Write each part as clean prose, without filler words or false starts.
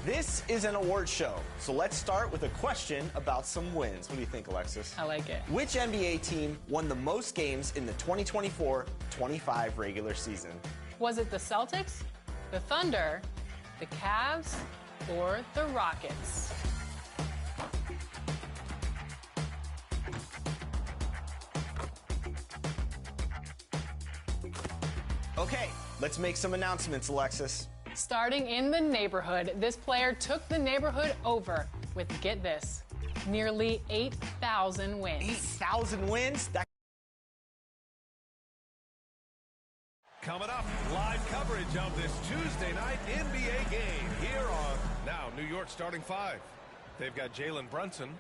This is an award show, so let's start with a question about some wins. What do you think, Alexis? I like it. Which NBA team won the most games in the 2024-25 regular season? Was it the Celtics, the Thunder, the Cavs, or the Rockets? Okay, let's make some announcements, Alexis. Starting in the neighborhood, this player took the neighborhood over with, get this, nearly 8,000 wins. 8,000 wins? Coming up, live coverage of this Tuesday night NBA game here on now New York starting five. They've got Jalen Brunson.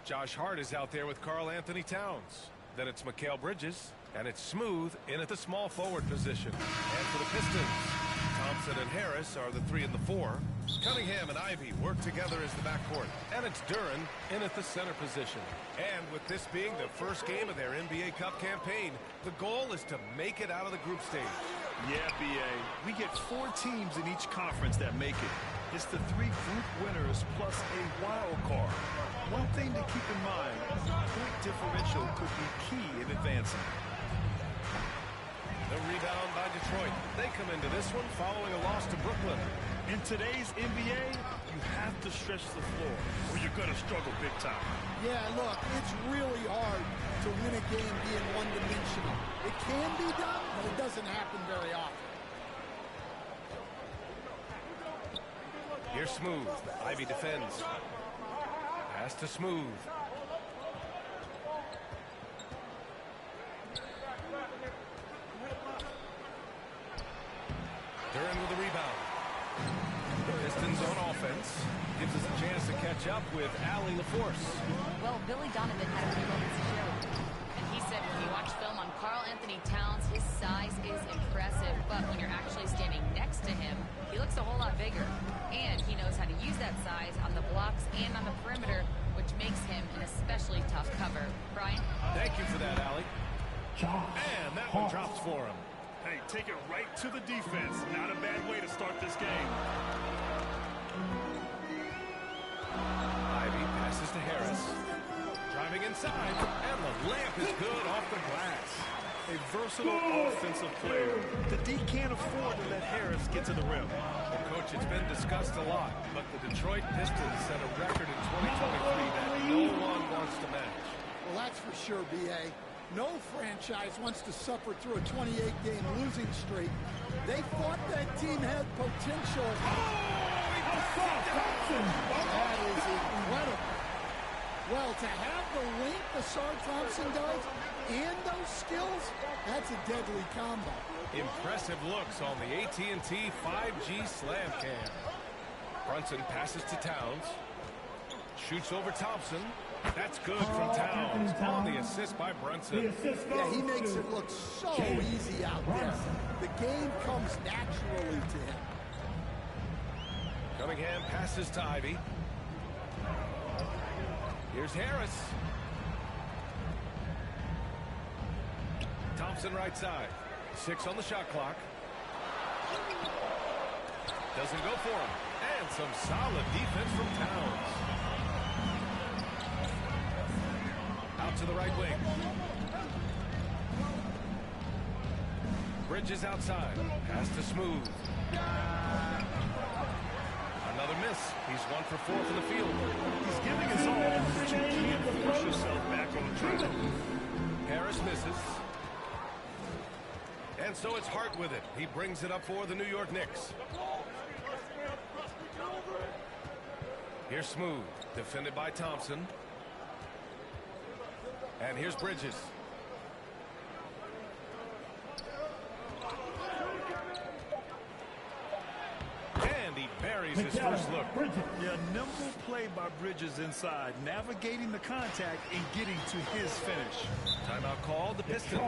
Josh Hart is out there with Karl Anthony Towns. Then it's Mikal Bridges, and it's Smooth in at the small forward position. And for the Pistons, Thompson and Harris are the 3 and the 4. Cunningham and Ivy work together as the backcourt. And it's Duren in at the center position. And with this being the first game of their NBA Cup campaign, the goal is to make it out of the group stage. Yeah, B.A. We get 4 teams in each conference that make it. It's the 3 group winners plus a wild card. One thing to keep in mind, point differential could be key in advancing. The rebound by Detroit. They come into this one following a loss to Brooklyn. In today's NBA, you have to stretch the floor or you're going to struggle big time. Yeah, look, it's really hard to win a game being one-dimensional. It can be done, but it doesn't happen very often. Here's Smooth. Ivy defends. Pass to Smooth. Duren with the rebound. The Pistons on offense. Gives us a chance to catch up with Allie LaForce. Well, Billy Donovan had a few moments to share with me. And he said when you watch film on Karl Anthony Towns, his size is impressive. But when you're actually standing next to him, he looks a whole lot bigger. And he knows how to use that size on the blocks and on the perimeter, which makes him an especially tough cover. Brian? Thank you for that, Allie. And that one drops for him. Hey, take it right to the defense. Not a bad way to start this game. Ivy passes to Harris. Driving inside, and the lamp is good off the glass. A versatile offensive player. The D can't afford to let Harris get to the rim. Well, Coach, it's been discussed a lot, but the Detroit Pistons set a record in 2023 that no one wants to match. Well, that's for sure, B.A. No franchise wants to suffer through a 28-game losing streak. They thought that team had potential. That is incredible. Well, to have the length Ausar Thompson does and those skills, that's a deadly combo. Impressive looks on the AT&T 5G Slam Cam. Brunson passes to Towns. Shoots over Thompson. That's good from Towns on the assist by Brunson. Yeah, he makes it look so easy out there. The game comes naturally to him. Cunningham passes to Ivy. Here's Harris. Thompson right side. 6 on the shot clock. Doesn't go for him. And some solid defense from Towns. Out to the right wing. Bridges outside. Pass to Smooth. Another miss. He's 1 for 4 from the field. He's giving us all, but you can't force yourself back on track. Harris misses. And so it's Hart with it. He brings it up for the New York Knicks. Here's Smooth. Defended by Thompson. And here's Bridges. And he buries his first look. Yeah, nimble play by Bridges inside, navigating the contact and getting to his finish. Timeout called the Pistons.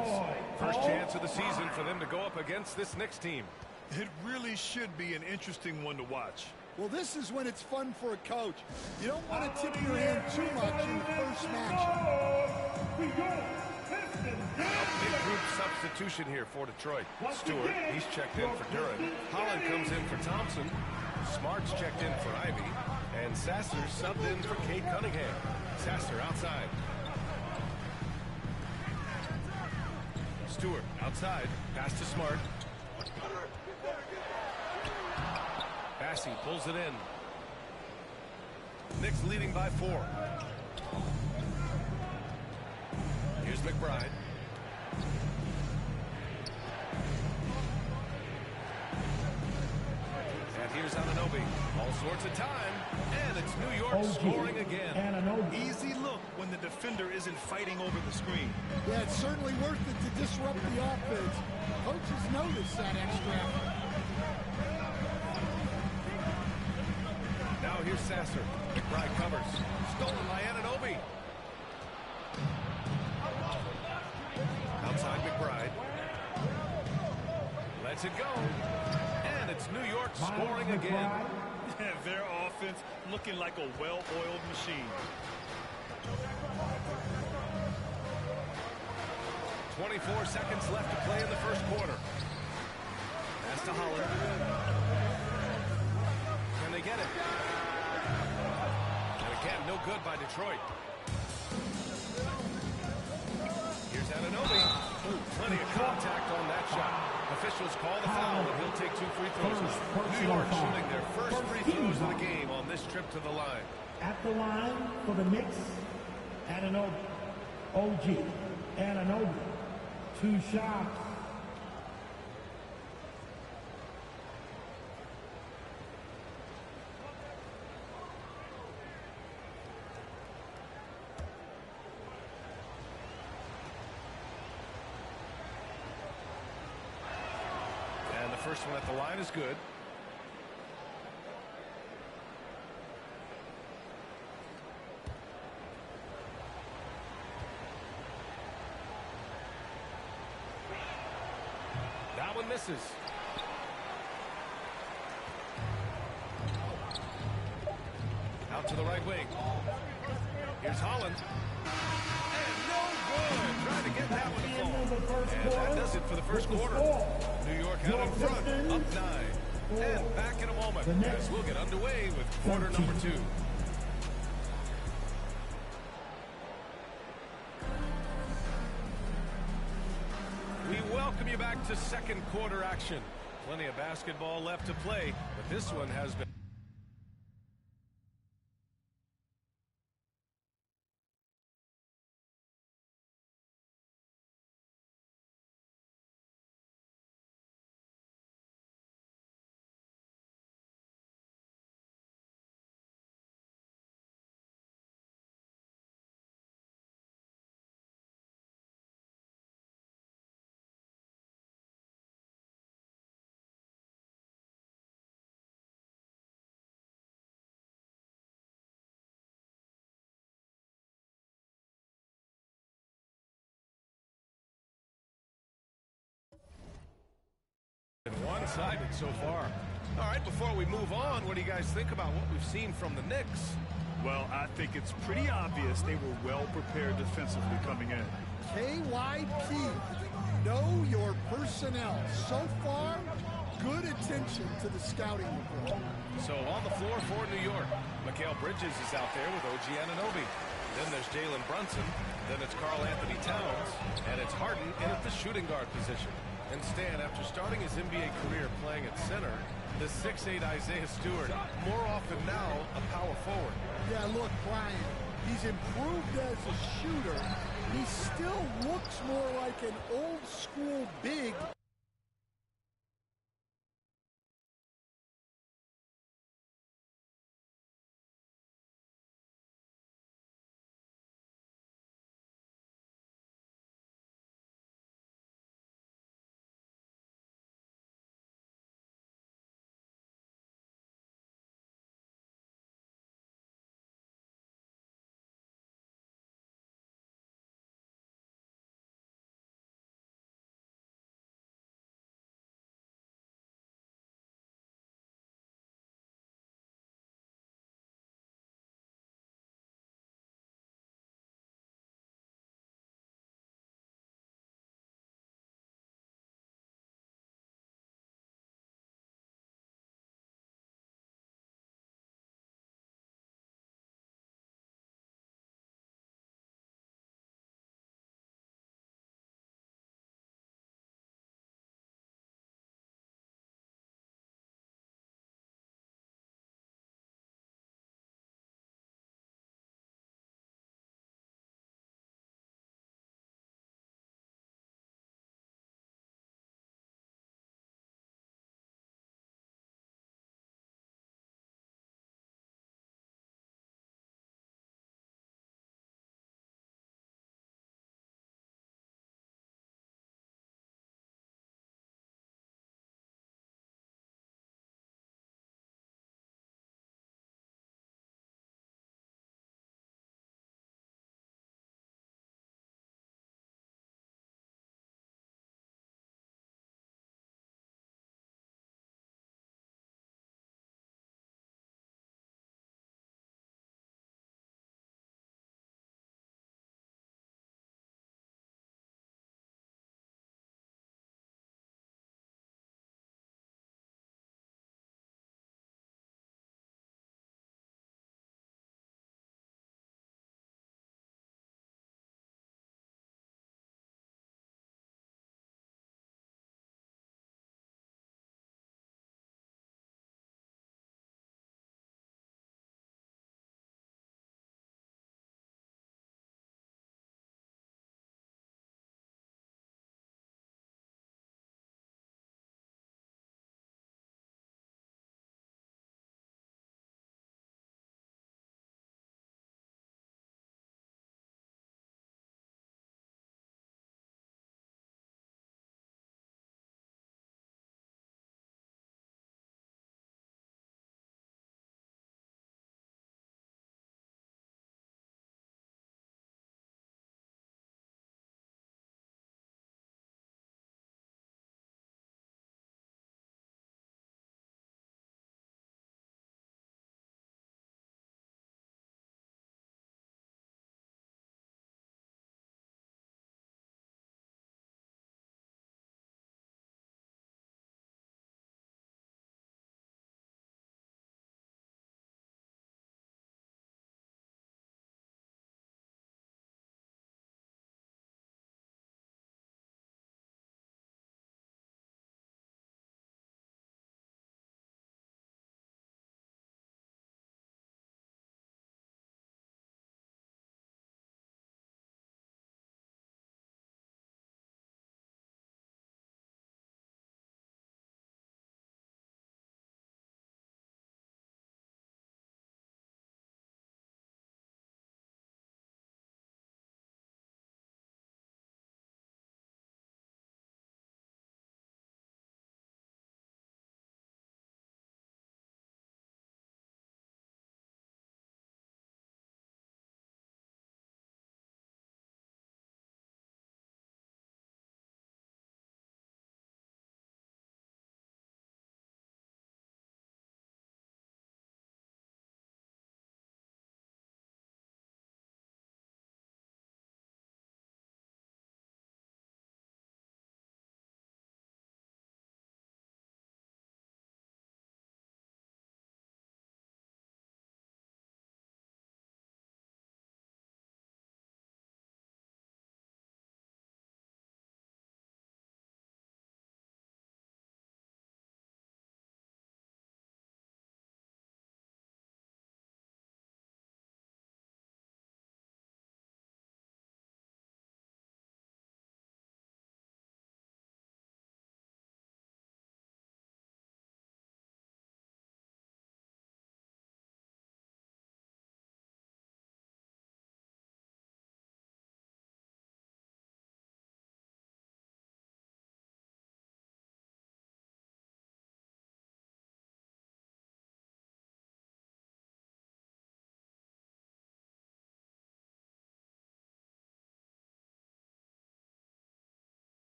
First chance of the season for them to go up against this Knicks team. It really should be an interesting one to watch. Well, this is when it's fun for a coach. You don't want to tip your hand too much in the first match. A big group substitution here for Detroit. Stewart, he's checked in for Duran. Holland comes in for Thompson. Smart's checked in for Ivy. And Sasser subbed in for Kate Cunningham. Sasser outside. Stewart outside. Pass to Smart. Bassey pulls it in. Knicks leading by 4. Here's McBride. And here's Anunoby. All sorts of time. And it's New York scoring again. Easy look when the defender isn't fighting over the screen. Yeah, it's certainly worth it to disrupt the offense. Coaches notice that extra effort. Now here's Sasser. McBride covers. Stolen by Anunoby. Outside McBride. Lets it go. And it's New York scoring again. Their offense looking like a well-oiled machine. 24 seconds left to play in the first quarter. Pass to Holland. Can they get it? And again, no good by Detroit. Here's Anunoby. Ooh, plenty of contact on that shot. Officials call the foul, and he'll take 2 free throws. New York shooting their first free throws of the game on this trip to the line. At the line for the Knicks, Anunoby. OG. Anunoby. 2 shots. And the first one at the line is good. That one misses. Out to the right wing. Here's Holland. And no good. Trying to get that one to fall. And that does it for the first quarter. New York out in front, up 9. And back in a moment as we'll get underway with quarter number 2. We welcome you back to second quarter action. Plenty of basketball left to play, but this one has been one-sided so far. All right, before we move on, what do you guys think about what we've seen from the Knicks? Well, I think it's pretty obvious they were well prepared defensively coming in. KYP, know your personnel. So far, good attention to the scouting report. So on the floor for New York, Mikal Bridges is out there with OG Anunoby. Then there's Jalen Brunson. Then it's Karl Anthony Towns. And it's Harden in at the shooting guard position. And Stan, after starting his NBA career playing at center, the 6'8" Isaiah Stewart, more often now a power forward. Yeah, look, Brian, he's improved as a shooter. He still looks more like an old-school big.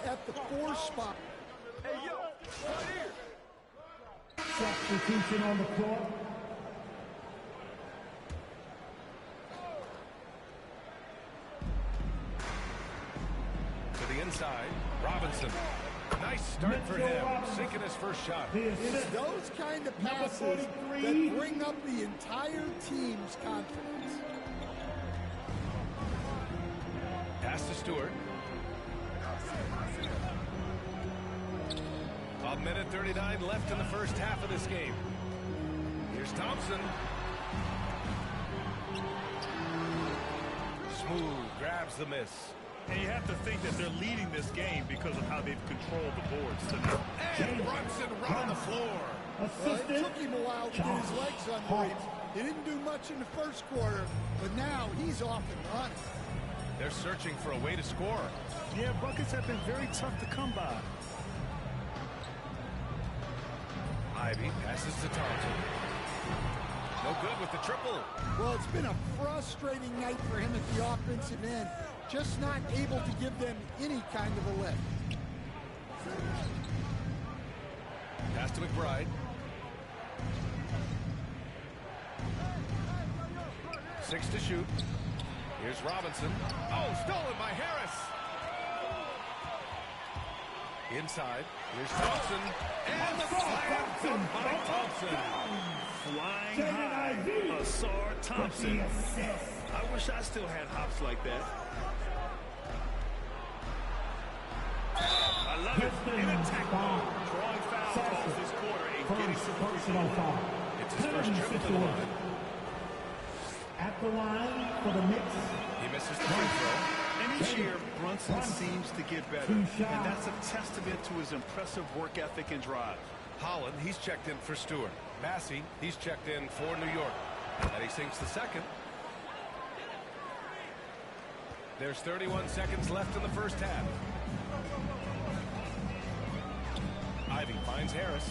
at the 4 spot. Hey, yo, right here. Substitution on the court. To the inside, Robinson. Nice start for him, sinking his first shot. It's those kind of passes that bring up the entire team's confidence. Pass to Stewart. A minute 39 left in the first half of this game. Here's Thompson. Smooth, grabs the miss. And you have to think that they're leading this game because of how they've controlled the boards tonight. And Brunson right on the floor. Well, it took him a while to get his legs under him. He didn't do much in the first quarter, but now he's off and running. They're searching for a way to score. Yeah, buckets have been very tough to come by. Ivy passes to Thompson. No good with the triple. Well, it's been a frustrating night for him at the offensive end. Just not able to give them any kind of a lift. Pass to McBride. 6 to shoot. Here's Robinson. Oh, stolen by Harris. Inside. Here's Thompson. And the slam by Thompson. Flying high, Asar Thompson. I wish I still had hops like that. I love it. In attack mode. Drawing foul calls this quarter and getting some personal foul. It's his first trip to the line. At the line for the Knicks. He misses the free throw. And each year, Brunson seems to get better. And that's a testament to his impressive work ethic and drive. Holland, he's checked in for Stewart. Massey, he's checked in for New York. And he sinks the second. There's 31 seconds left in the first half. Ivy finds Harris.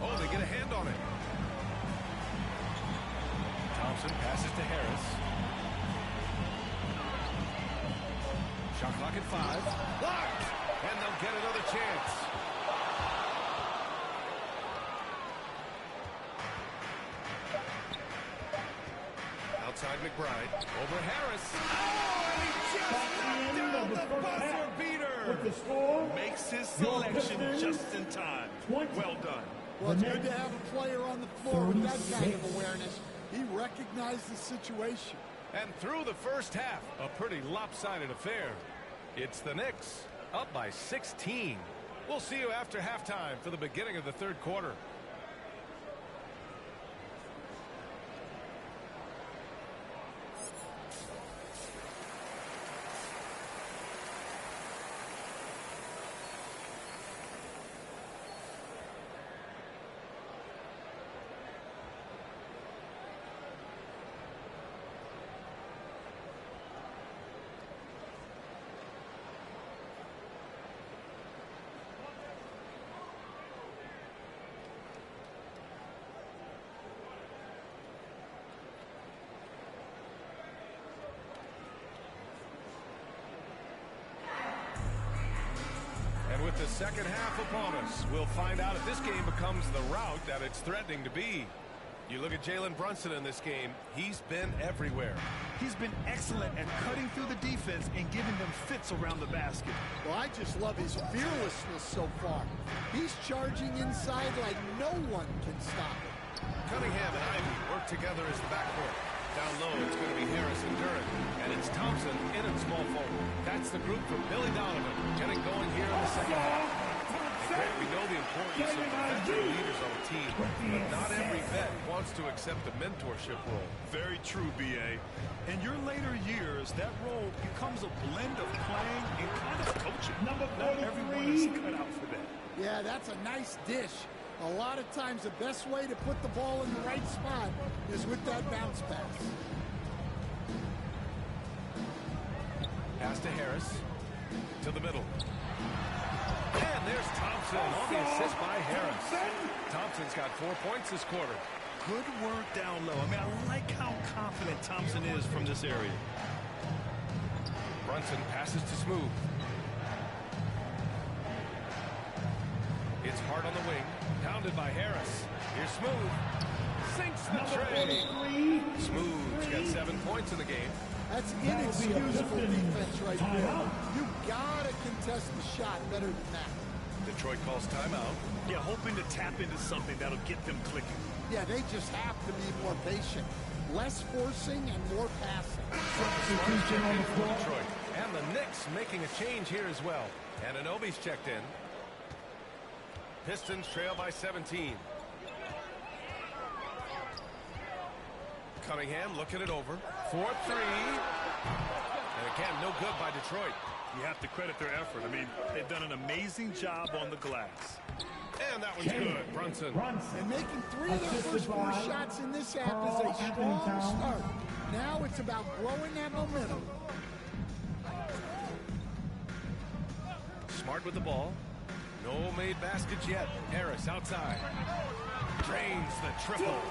Oh, they get a hand on it. Thompson passes to Harris. Shot clock at 5. Blocked! And they'll get another chance. Outside McBride. Over Harris. Oh, and he just knocked down the buzzer beater. With the score, Makes his selection just in time. Well done. Well, it's good to have a player on the floor with that kind of awareness. He recognized the situation. And through the first half, a pretty lopsided affair. It's the Knicks, up by 16. We'll see you after halftime for the beginning of the third quarter. With the second half upon us, we'll find out if this game becomes the rout that it's threatening to be. You look at Jalen Brunson in this game, he's been everywhere. He's been excellent at cutting through the defense and giving them fits around the basket. Well, I just love his fearlessness so far. He's charging inside like no one can stop him. Cunningham and Ivy work together as the backcourt. Down low, it's going to be Harris and Durant. And it's Thompson in at small forward. That's the group from Billy Donovan getting going here in the second half. And Greg, we know the importance of the veteran leaders on a team, but not every vet wants to accept the mentorship role. Very true, B.A. In your later years, that role becomes a blend of playing and kind of coaching. Not everyone is cut out for that. Yeah, that's a nice dish. A lot of times the best way to put the ball in the right spot is with that bounce pass. Pass to Harris. To the middle. And there's Thompson on the assist by Harris. Thompson's got 4 points this quarter. Good work down low. I mean, I like how confident Thompson is from this area. Brunson passes to Smooth. It's Hart on the wing, pounded by Harris. Here's Smooth. Sinks the tray. Smooth's got 7 points in the game. That's inexcusable defense right there. You gotta contest the shot better than that. Detroit calls timeout. Yeah, hoping to tap into something that'll get them clicking. Yeah, they just have to be more patient. Less forcing and more passing. Substitution on the floor. Detroit. And the Knicks making a change here as well. Anunoby's checked in. Pistons trail by 17. Cunningham looking it over. 4-3. And again, no good by Detroit. You have to credit their effort. I mean, they've done an amazing job on the glass. And that one's good. Brunson. And making 3 of their first 4 shots in this half is a strong start. Now it's about growing that momentum. Smart with the ball. No made baskets yet. Harris outside. Drains the triple.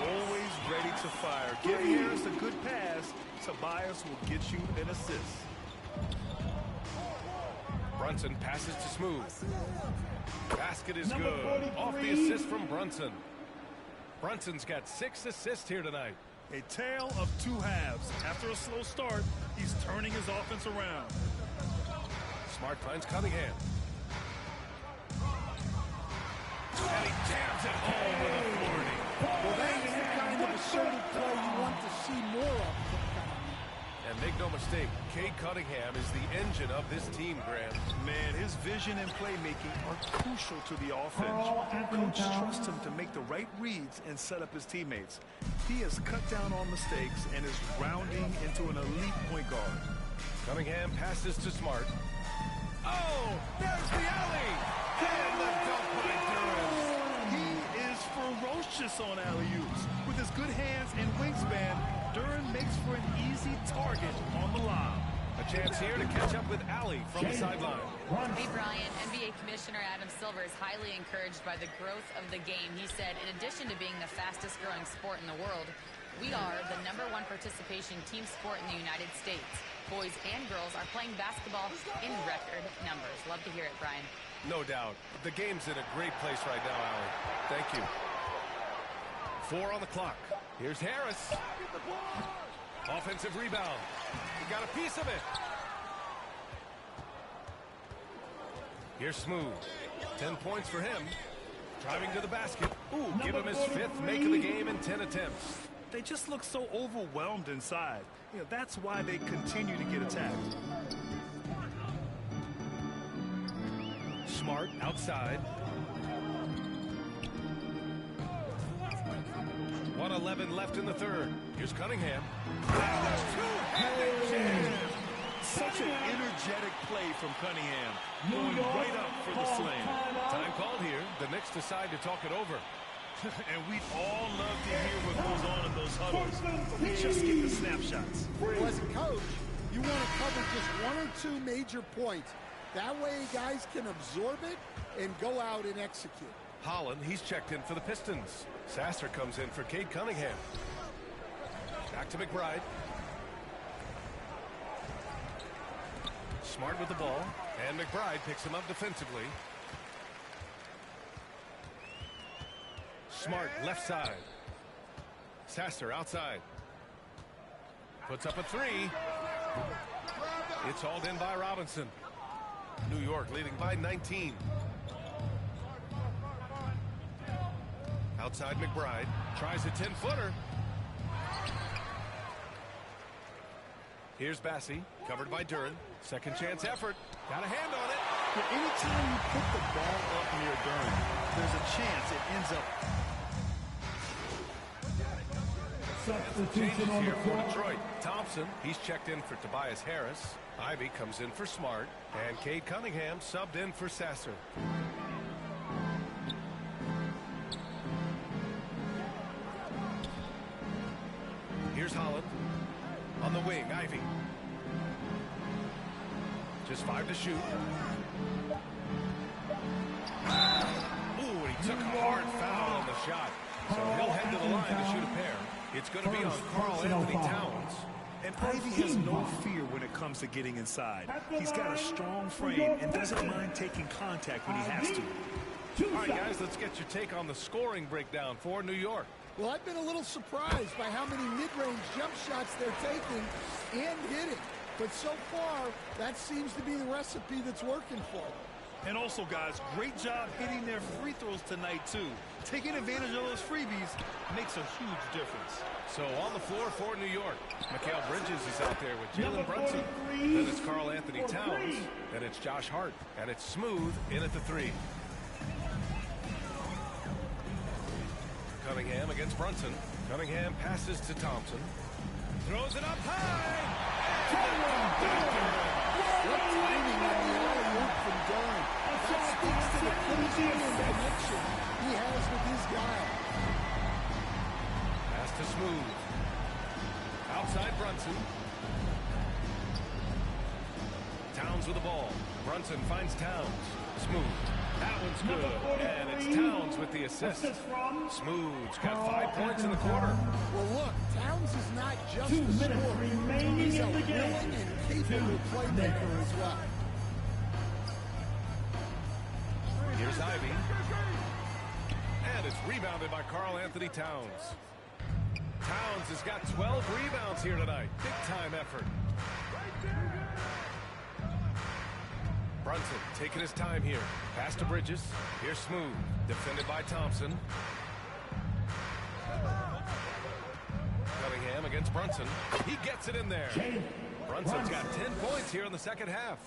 Always ready to fire. Give Harris a good pass. Tobias will get you an assist. Brunson passes to Smooth. Basket is good. Off the assist from Brunson. Brunson's got 6 assists here tonight. A tale of 2 halves. After a slow start, he's turning his offense around. Smart finds Cunningham. And he jams it home with authority. Well, that's the kind of assertive play you want to see more of from Cunningham. And make no mistake, Cade Cunningham is the engine of this team, Grant. Man, his vision and playmaking are crucial to the offense. Coach trusts him to make the right reads and set up his teammates. He has cut down on mistakes and is rounding into an elite point guard. Cunningham passes to Smart. Oh, there's the alley! And the dunk by Durham. He is ferocious on alley-oops. With his good hands and wingspan, Duran makes for an easy target on the lob. A chance here to catch up with Alley from the sideline. Hey, Brian, NBA Commissioner Adam Silver is highly encouraged by the growth of the game. He said, in addition to being the fastest growing sport in the world, we are the #1 participation team sport in the United States. Boys and girls are playing basketball in record numbers. Love to hear it, Brian. No doubt. The game's in a great place right now, Alley. Thank you. 4 on the clock. Here's Harris. Offensive rebound. He got a piece of it. Here's Smooth. 10 points for him. Driving to the basket. Ooh, give him his 5th make of the game in 10 attempts. They just look so overwhelmed inside. You know, that's why they continue to get attacked. Smart outside. 1:11 left in the third. Here's Cunningham. Such an energetic play from Cunningham. Going right up for the slam. Time called here. The Knicks decide to talk it over. And we'd all love to hear what goes on in those huddles. We just get the snapshots. Well, as a coach, you want to cover just 1 or 2 major points. That way guys can absorb it and go out and execute. Holland, he's checked in for the Pistons. Sasser comes in for Cade Cunningham. Back to McBride. Smart with the ball. And McBride picks him up defensively. Smart left side. Sasser outside. Puts up a 3. It's hauled in by Robinson. New York leading by 19. Outside McBride. Tries a 10-footer. Here's Bassie. Covered by Duran. Second chance effort. Got a hand on it. But anytime you put the ball up near Duran, there's a chance it ends up. Substitution on the floor. Detroit. Thompson, he's checked in for Tobias Harris. Ivy comes in for Smart. And Cade Cunningham subbed in for Sasser. Here's Holland. On the wing, Ivy. Just 5 to shoot. Ooh, and he took a hard foul on the shot. So he'll head to the line to shoot a pair. It's going to be on Karl Anthony Towns. And Ivy has no fear when it comes to getting inside. He's got a strong frame and doesn't mind taking contact when he has to. All right, guys, let's get your take on the scoring breakdown for New York. Well, I've been a little surprised by how many mid-range jump shots they're taking and hitting. But so far, that seems to be the recipe that's working for them. And also, guys, great job hitting their free throws tonight, too. Taking advantage of those freebies makes a huge difference. So on the floor for New York, Mikal Bridges is out there with Jalen Brunson. Then it's Karl Anthony Towns. Then it's Josh Hart. And it's Smooth in at the 3. Cunningham against Brunson. Cunningham passes to Thompson. Throws it up high. What timing on the alley-oop from Durant. That speaks to the chemistry and connection he has with his guy. Pass to Smooth. Outside Brunson. Towns with the ball. Brunson finds Towns. Smooth. That one's good. And it's Towns with the assist. Smooth's got 5 points in the quarter. Well, look, Towns is not just a scorer. He's a willing and capable playmaker as well. Here's Ivy. And it's rebounded by Karl Anthony Towns. Towns has got 12 rebounds here tonight. Big time effort. Brunson taking his time here. Pass to Bridges. Here's Smooth. Defended by Thompson. Cunningham against Brunson. He gets it in there. Brunson's got 10 points here in the second half.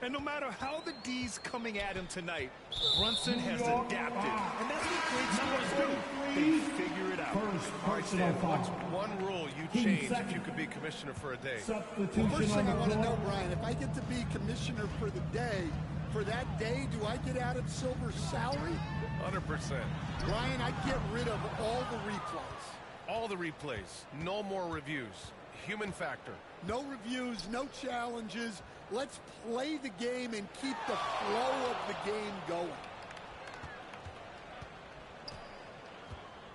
And no matter how the D's coming at him tonight, Brunson has adapted. And that's what great scorers do. They figure it out. All right, Stan, what's one rule you'd change if you could be commissioner for a day? Well, first thing I want to know, Brian, if I get to be commissioner for the day, for that day, do I get out of Silver's salary? 100%. Brian, I'd get rid of all the replays. All the replays. No more reviews. Human factor. No reviews, no challenges. Let's play the game and keep the flow of the game going.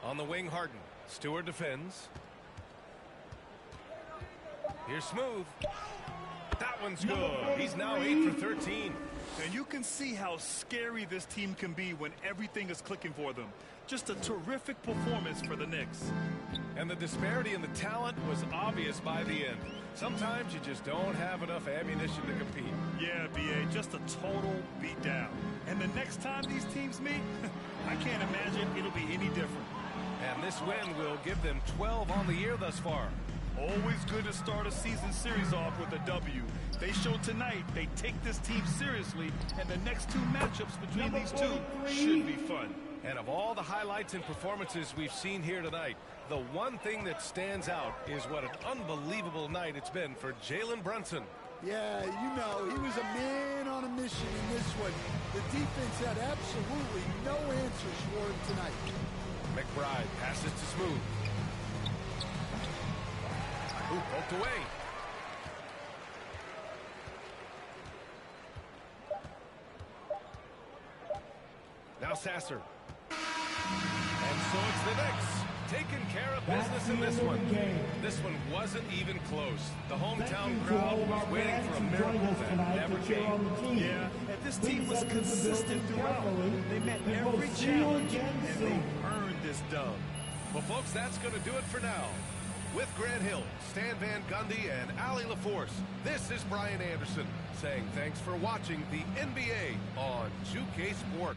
On the wing, Harden. Stewart defends. Here's Smooth. That one's good. He's now 8 for 13. And you can see how scary this team can be when everything is clicking for them. Just a terrific performance for the Knicks. And the disparity in the talent was obvious by the end. Sometimes you just don't have enough ammunition to compete. Yeah, B.A., just a total beatdown. And the next time these teams meet, I can't imagine it'll be any different. And this win will give them 12 on the year thus far. Always good to start a season series off with a W. They showed tonight they take this team seriously, and the next 2 matchups between these two should be fun. And of all the highlights and performances we've seen here tonight, the one thing that stands out is what an unbelievable night it's been for Jalen Brunson. Yeah, you know, he was a man on a mission in this one. The defense had absolutely no answers for him tonight. McBride passes to Smooth. Ooh, poked away. Now Sasser. And so it's the Knicks taking care of business in this one. This one wasn't even close. The hometown crowd was waiting for a miracle that never came. Yeah, and this team was consistent throughout. They met every challenge, and they earned this dub. Well, folks, that's going to do it for now. With Grant Hill, Stan Van Gundy, and Allie LaForce, this is Brian Anderson saying thanks for watching the NBA on 2K Sport.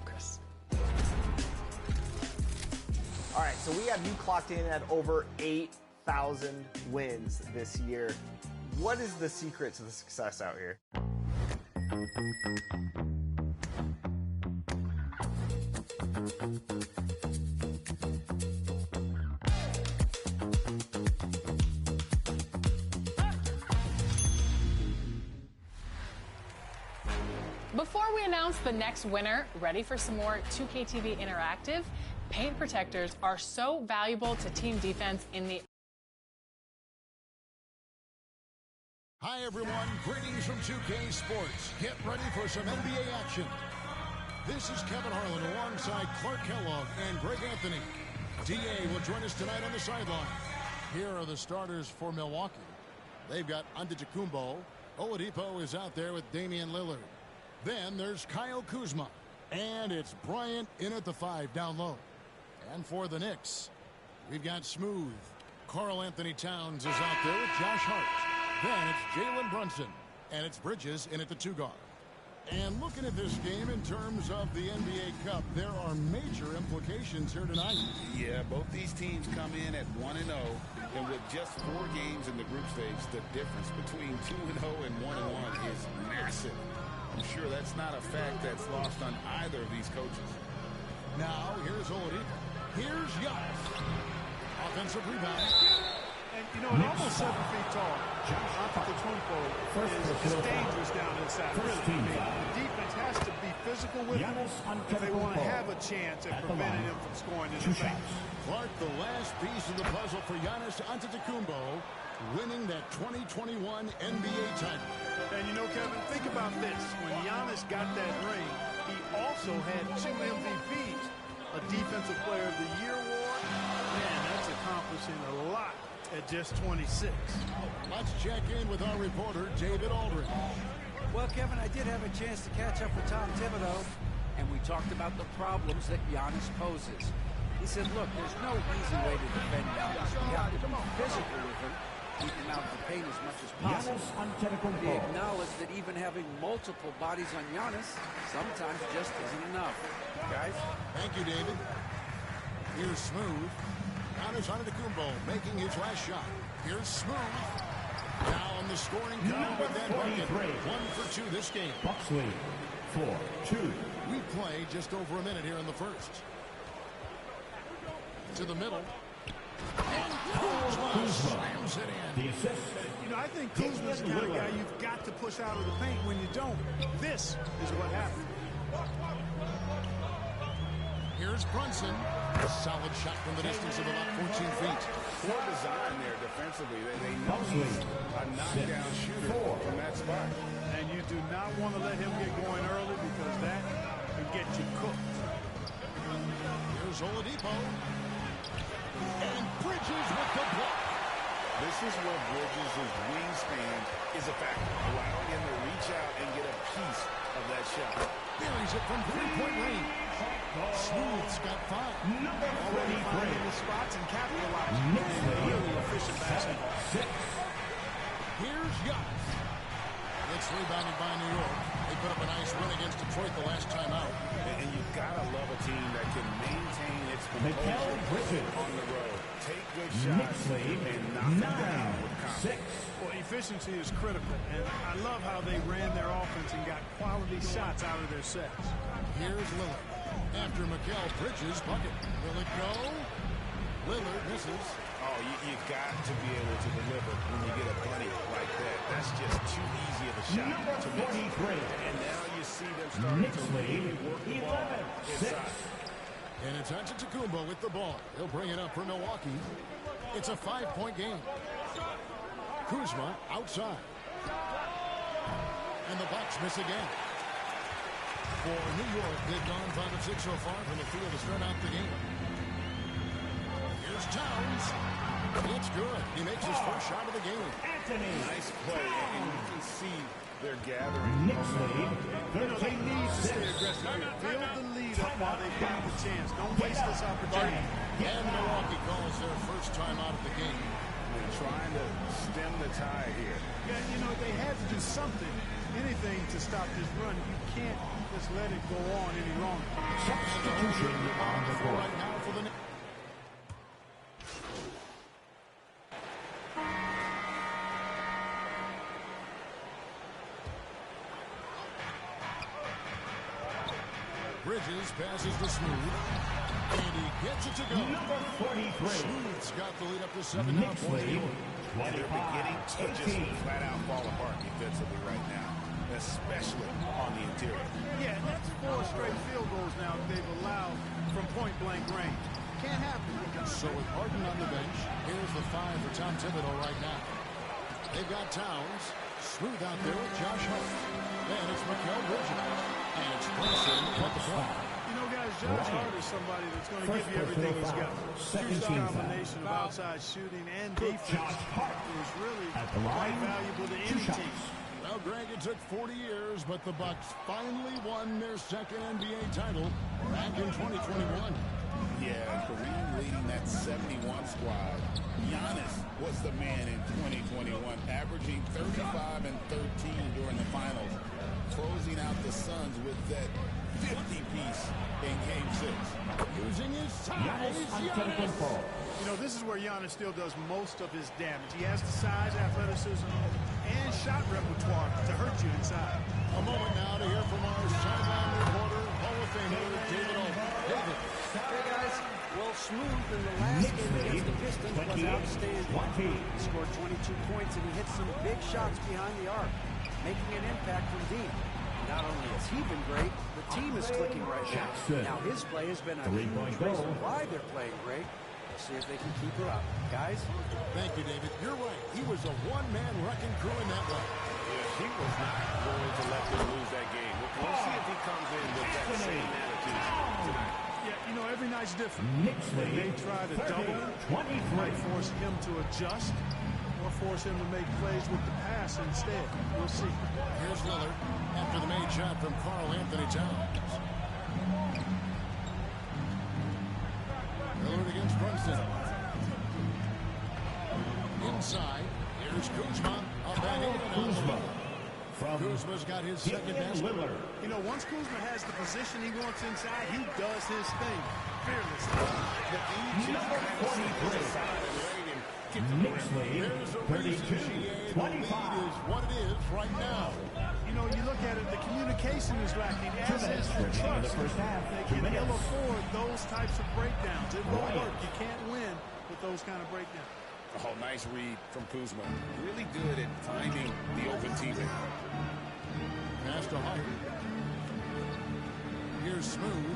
Chris. All right, so we have you clocked in at over 8,000 wins this year. What is the secret to the success out here? Before we announce the next winner, ready for some more 2KTV Interactive? Paint protectors are so valuable to team defense in the... Hi, everyone. Greetings from 2K Sports. Get ready for some NBA action. This is Kevin Harlan alongside Clark Kellogg and Greg Anthony. DA will join us tonight on the sideline. Here are the starters for Milwaukee. They've got Antetokounmpo. Oladipo is out there with Damian Lillard. Then there's Kyle Kuzma. And it's Bryant in at the 5 down low. And for the Knicks, we've got Smooth. Karl Anthony Towns is out there with Josh Hart. Then it's Jalen Brunson. And it's Bridges in at the 2 guard. And looking at this game in terms of the NBA Cup, there are major implications here tonight. Yeah, both these teams come in at 1-0, and with just 4 games in the group stage, the difference between 2-0 and 1-1 is massive. I'm sure that's not a fact that's lost on either of these coaches. Now, here's Oladipo. Here's Giannis. Offensive rebound. And, you know, at almost 7 feet tall, Antetokounmpo is dangerous down inside. Really, the defense has to be physical with him if they want to have a chance at preventing him from scoring in the paint. Clark, the last piece of the puzzle for Giannis Antetokounmpo, winning that 2021 NBA title. And, you know, Kevin, think about this. When Giannis got that ring, he also had 2 MVPs, a Defensive Player of the Year award. Man, that's accomplishing a lot at just 26. Let's check in with our reporter, David Aldridge. Well, Kevin, I did have a chance to catch up with Tom Thibodeau, and we talked about the problems that Giannis poses. He said, look, there's no easy way to defend Giannis. We have to be physical with him, keep him out of the paint as much as possible. He acknowledged that even having multiple bodies on Giannis sometimes just isn't enough. Guys? Thank you, David. Here's Smooth. Giannis Antetokounmpo making his last shot. Here's Smooth. Now on the scoring count with that bucket. 1 for 2 this game. Buxley, 4-2. We play just over a minute here in the first. To the middle. And Kuzma slams it in. The assist. You know, I think Kuzma's the kind of guy you've got to push out of the paint. When you don't, this is what happens. Here's Brunson. A solid shot from the distance of about 14 feet. Poor design there defensively. They know he's a knockdown shooter from that spot. And you do not want to let him get going early because that can get you cooked. Here's Oladipo. And Bridges with the block. This is where Bridges' wingspan is a factor, allowing him to reach out and get a piece of that shot. Buries it from 3-point range. Smooth's got 5. Already finding the spots and capitalizing. Really efficient basketball. Here's Giannis. It's rebounded by New York. They put up a nice win against Detroit the last time out. And you've got to love a team that can maintain its composure on the road. Take good shots and knock them down with confidence. Well, efficiency is critical, and I love how they ran their offense and got quality shots out of their sets. Here's Lillard. After Mikal Bridges' bucket. Will it go? Lillard misses. Oh, you got to be able to deliver when you get a bunny like that. That's just too easy of a shot to miss. And now you see them starting to really work the ball inside. And it's Antetokounmpo with the ball. He'll bring it up for Milwaukee. It's a 5-point game. Kuzma outside. And the Bucks miss again. For New York, they've gone 5 of 6 so far from the field to start out the game. Here's Towns. It's good. He makes his first shot of the game. Nice play, and you can see they're gathering. They need to stay aggressive. Build the lead up while they've got the chance. Don't waste this opportunity. And Milwaukee calls their first time out of the game. They're trying to stem the tide here. Yeah, you know, they had to do something anything to stop this run. You can't just let it go on any longer. Substitution on the court. Right now for the Bridges passes to Smooth. And he gets it to go. Number 43. Smooth's got the lead up to 7 now. Nixley, And they're beginning to just flat out fall apart defensively right now, especially on the interior. Yeah, and that's 4 straight field goals now they've allowed from point-blank range. Can't happen. So with Harden on the bench, here's the 5 for Tom Thibodeau right now. They've got Towns. Smooth out there with Josh Hart. Then it's Mikal Bridges. And it's Brunson at the point. You know, guys, Josh Hart is somebody that's going to give you everything he's got. Huge combination of outside shooting and defense. Is really quite valuable to any team. Well, Greg, it took 40 years, but the Bucks finally won their second NBA title back in 2021. Yeah, Kareem leading that 71 squad. Giannis was the man in 2021, averaging 35 and 13 during the finals, closing out the Suns with that 50-piece in Game 6. Using his size, Giannis. You know, this is where Giannis still does most of his damage. He has the size, athleticism, and shot repertoire to hurt you inside. A moment now to hear from our sideline reporter, Hall of Famer David Olden. David. Hey, guys. Well, Smooth in the last game against the Pistons was outstanding. He scored 22 points, and he hit some big shots behind the arc, making an impact from deep. Not only has he been great, the team is clicking right now. Now, his play has been a huge reason why they're playing great. We'll see if they can keep it up. Guys? Thank you, David. You're right. He was a one-man wrecking crew in that one. Yeah, he was not going to let them lose that game. We'll see if he comes in with that same attitude tonight. Yeah, you know, every night's different. They may try to double him, might force him to adjust, or force him to make plays with the pass instead. We'll see. Here's Lillard after the made shot from Karl Anthony Towns. Lillard against Brunson. Inside, here's Kuzma. Up and in and Kuzma. Kuzma's got his second basket. You know, once Kuzma has the position he wants inside, he does his thing fearlessly. There's a reason the lead is what it is right now. You know, you look at it, the communication is lacking, as is the trust. They can ill afford those types of breakdowns. It won't work. You can't win with those kind of breakdowns. Oh, nice read from Kuzma. Really good at finding the open teammate. Pass to Hart. Here's Smooth.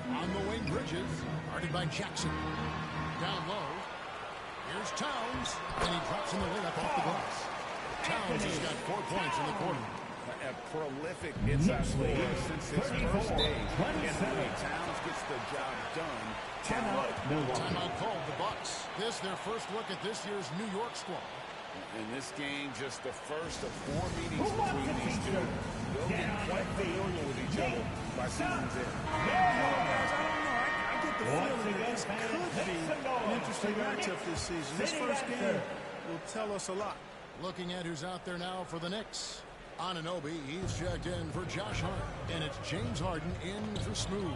On the wing, Bridges. Guarded by Jackson. Down low. Here's Towns. And he drops in the layup off the glass. Towns has got 4 points in the quarter. A prolific inside scorer since his first day. Towns gets the job done. Timeout called the Bucks. This their first look at this year's New York squad. In this game, just the first of 4 meetings between these two. They'll get quite familiar with each other by season's end. Guys, I don't know. I get the feeling that this could be an interesting matchup this season. This first game will tell us a lot. Looking at who's out there now for the Knicks. Anunoby, he's checked in for Josh Hart. And it's James Harden in for Smooth.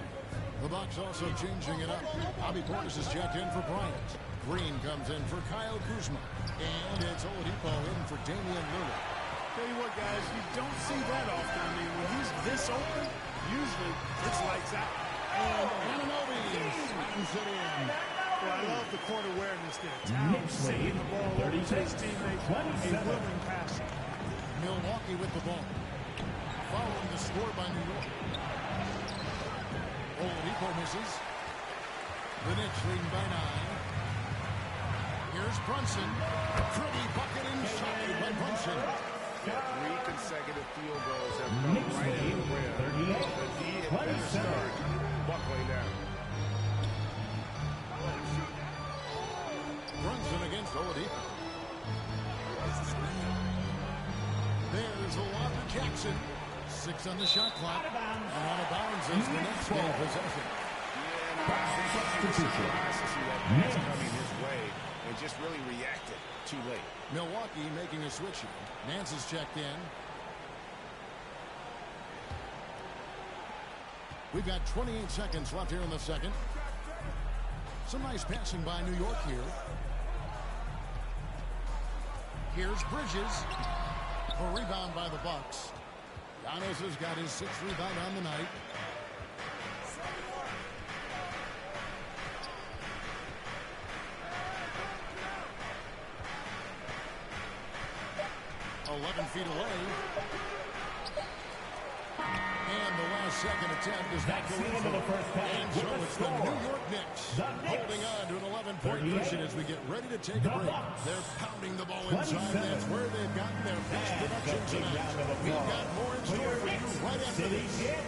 The Bucks also changing it up. Bobby Portis is checked in for Bryant. Green comes in for Kyle Kuzma. And it's Oladipo in for Damian Lillard. Tell you what, guys, you don't see that often. I mean, when he's this open, usually it's lights out. And Anunoby slams it in. Well, I love the court awareness there. Towns sending the ball over to his teammate, a willing passer. Milwaukee with the ball. Following the score by New York. Oladipo misses. The Knicks leading by 9. Here's Brunson. Pretty bucket inside by Brunson. 3 consecutive field goals have come right in the rim. The D had better start buckling down. Brunson against Oladipo. There's a lot to Jackson. 6 on the shot clock. And out of bounds is the next game possession. Yeah, surprised to see that pass coming his way and just really reacted too late. Milwaukee making a switch here. Nance is checked in. We've got 28 seconds left here in the second. Some nice passing by New York here. Here's Bridges. A rebound by the Bucks. Giannis has got his 6th rebound on the night. Feet away. And the last second attempt is not going for. And so it's the New York Knicks holding on to an 11-point cushion as we get ready to take a break. They're pounding the ball inside. That's where they've gotten their best production tonight. We've got more in store for you right after this.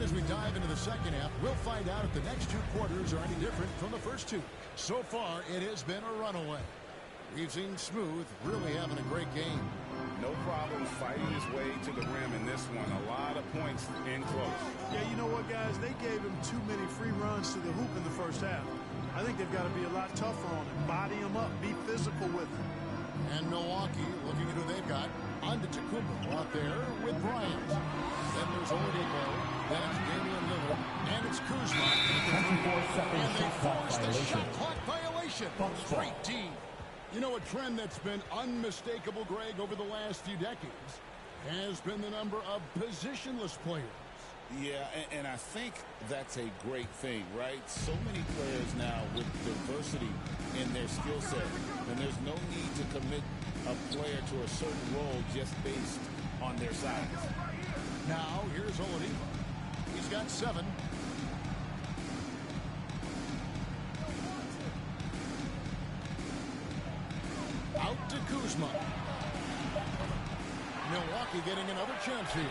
As we dive into the second half, we'll find out if the next 2 quarters are any different from the first 2. So far, it has been a runaway. We've seen Smooth really having a great game. No problem fighting his way to the rim in this one. A lot of points in close. Yeah, you know what, guys? They gave him too many free runs to the hoop in the first half. I think they've got to be a lot tougher on him. Body him up. Be physical with him. And Milwaukee, looking at who they've got. Antetokounmpo out there with Bryant. Then there's Oladipo. Then it's Damian Lillard. And it's Kuzma. 24 seconds. And they force the shot clock violation. Great D. You know, a trend that's been unmistakable, Greg, over the last few decades has been the number of positionless players. Yeah, and I think that's a great thing, right? So many players now with diversity in their skill set, and there's no need to commit a player to a certain role just based on their size. Now, here's Oladipo. He's got 7. Out to Kuzma. Milwaukee getting another chance here.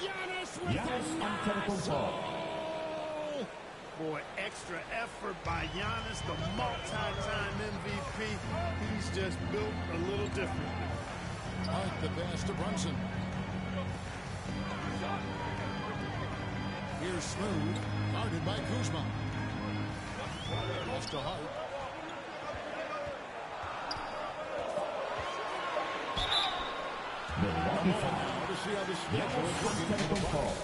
Giannis with the shot. Boy, extra effort by Giannis, the multi-time MVP. He's just built a little different. Hart the pass to Brunson. Here's Smooth, guarded by Kuzma. Pass to Hart. Now to see how the schedule is looking for the Bucks.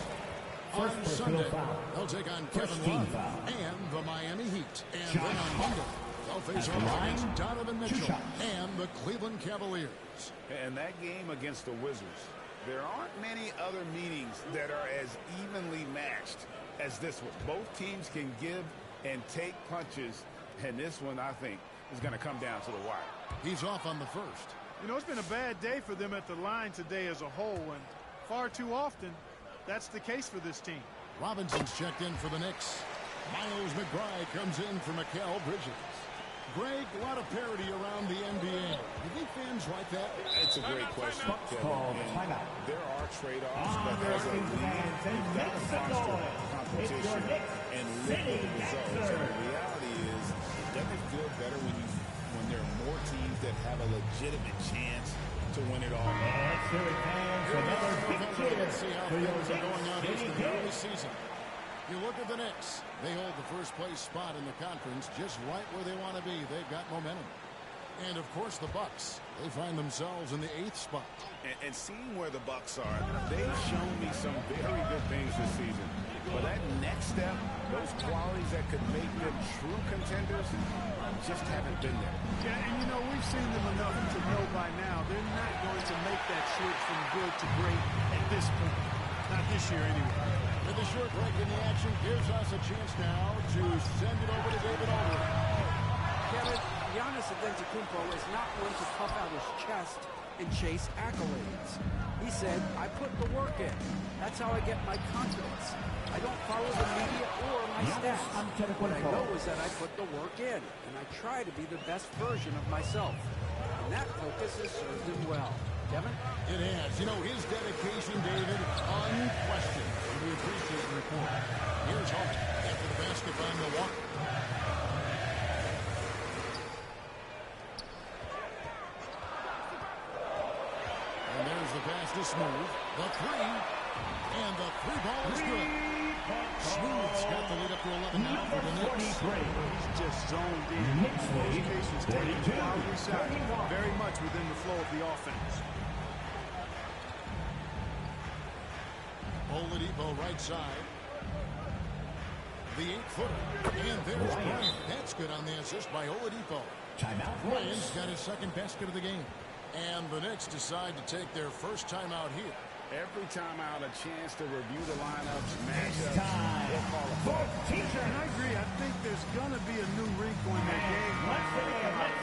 On Sunday, they'll take on Kevin Love and the Miami Heat. And then on Monday, they'll face off against Donovan Mitchell and the Cleveland Cavaliers. And that game against the Wizards, there aren't many other meetings that are as evenly matched as this one. Both teams can give and take punches, and this one, I think, is going to come down to the wire. He's off on the first. You know, it's been a bad day for them at the line today as a whole, and far too often, that's the case for this team. Robinson's checked in for the Knicks. Miles McBride comes in for Mikal Bridges. Greg, a lot of parity around the NBA. Do you think fans like that? It's a great question, Kevin. There are trade-offs, but as a league, you've got to foster competition and look at the results. And the reality is, it doesn't feel better when there are more teams that have a legitimate chance to win it all. Let's see how things are going on in the early season. You look at the Knicks. They hold the first place spot in the conference just right where they want to be. They've got momentum. And, of course, the Bucks. They find themselves in the 8th spot. And seeing where the Bucks are, they've shown me some very good things this season. But that next step, those qualities that could make them true contenders, just haven't been there. Yeah, and, you know, we've seen them enough to know by now they're not going to make that switch from good to great at this point. Not this year, anyway. With a short break in the action, gives us a chance now to send it over to David Aldridge. Kevin, Giannis Antetokounmpo is not one to puff out his chest and chase accolades. He said, I put the work in. That's how I get my confidence. I don't follow the media or my stats. What I know is that I put the work in, and I try to be the best version of myself. And that focus has served him well. Kevin? It has. You know, his dedication, David, unquestioned. We appreciate the report. Here's Hart after the basket by Milwaukee. And there's the pass to Smooth. The three. And the three ball is good. Smooth's got the lead up to 11 now for the Knicks. He's just zoned in. Most cases, taking a quality shot, very much within the flow of the offense. Oladipo right side. The 8-footer. And there's Bryant. That's good on the assist by Oladipo. Timeout. Bryant's got his second basket of the game. And the Knicks decide to take their first timeout here. Every timeout, a chance to review the lineups, matchups. And I agree. I think there's going to be a new wrinkle in their game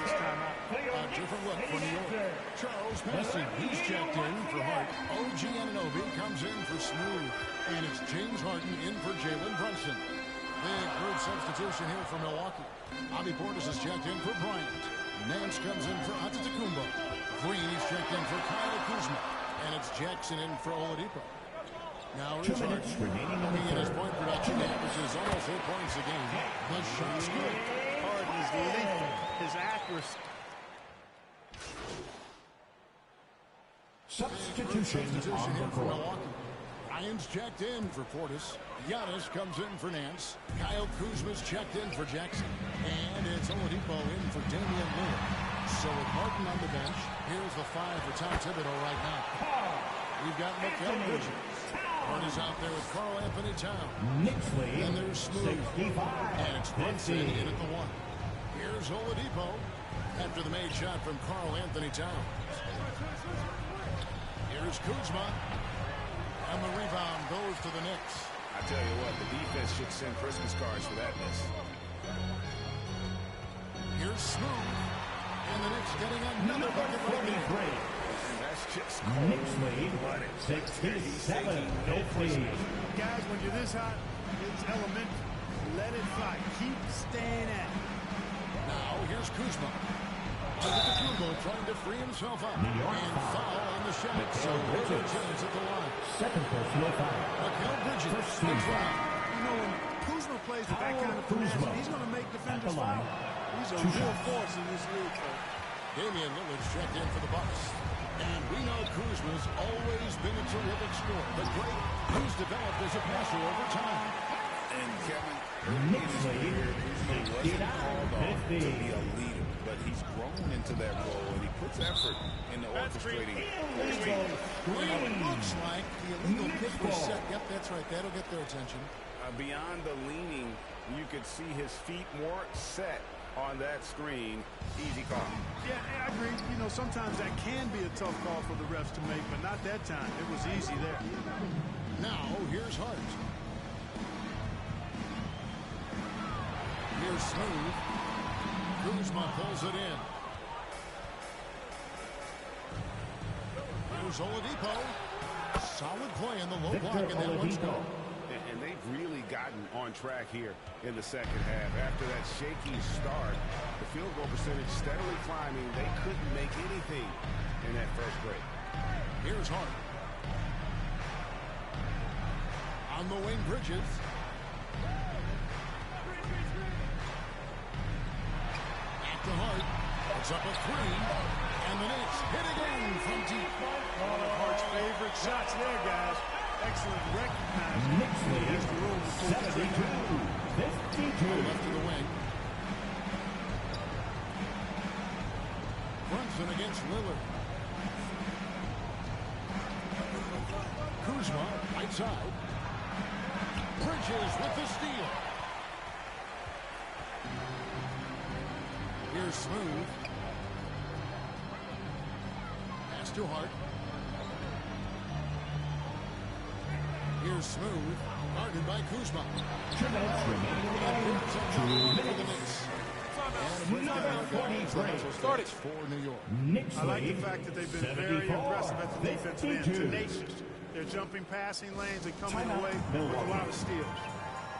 this timeout. A different look for New York. Charles passing. He's checked in for Hart. OG Anunoby comes in for Smooth. And it's James Harden in for Jalen Brunson. Big group substitution here for Milwaukee. Bobby Portis is checked in for Bryant. Nance comes in for Antetokounmpo. Green is checked in for Kyle Kuzma. And it's Jackson in for Oladipo. Now here's Hart. Looking at his point production, averages almost 8 points a game. The shot's good. Harden is lethal. His accuracy. Substitution here for Milwaukee. Ryan's checked in for Portis. Giannis comes in for Nance. Kyle Kuzma's checked in for Jackson. And it's Oladipo in for Damian Lillard. So with Martin on the bench, here's the 5 for Tom Thibodeau right now. We've got Mikal Bridges. Martin's out there with Karl Anthony Towns. And there's Smooth. And it's Brunson in at the 1. Here's Oladipo after the made shot from Karl Anthony Towns. Here's Kuzma. And the rebound goes to the Knicks. I tell you what, the defense should send Christmas cards for that miss. Here's Smooth. And the Knicks getting another bucket for the game. That's just Knicks lead 67-50. Guys, when you're this hot, it's elementary. Let it fly. Keep staying at it. Now here's Kuzma. Antetokounmpo trying to free himself up. And foul on the shot. So Bridges is at the line. Second personal foul. Mikal Bridges. You know, when Kuzma plays with that kind of finesse, he's going to make defenders foul. He's a real force in this league. Damian Lillard's checked in for the Bucks. And we know Kuzma's always been a terrific scorer, but great, who's developed as a passer over time. And Kevin, he wasn't called on to be a leader, but he's grown into that role, and he puts effort into orchestrating. It looks like the illegal pick was set. Yep, that's right. That'll get their attention. Beyond the leaning, you could see his feet more set on that screen. Easy call. Yeah, I agree. You know, sometimes that can be a tough call for the refs to make, but not that time. It was easy there. Now, here's Hart. Here's Smooth. Kuzma pulls it in. Here's Oladipo. Solid play in the low block, and that one's gone. And they've really gotten on track here in the second half. After that shaky start, the field goal percentage steadily climbing. They couldn't make anything in that first break. Here's Hart. On the wing, Bridges. Back to Hart. It's up a 3. And the Knicks hit again from deep. One of Hart's favorite shots there, guys. Excellent recognizing. Knicks lead 72-52. Left to the wing. Brunson against Lillard. Kuzma, right side. Bridges with the steal. Here's Smooth. Pass to Hart. Here's Smooth. Guarded by Kuzma. 2 minutes remaining in the game. 2 minutes. Started for New York. I like the fact that they've been very aggressive at the defensive end, tenacious. They're jumping passing lanes and coming away with a lot of steals.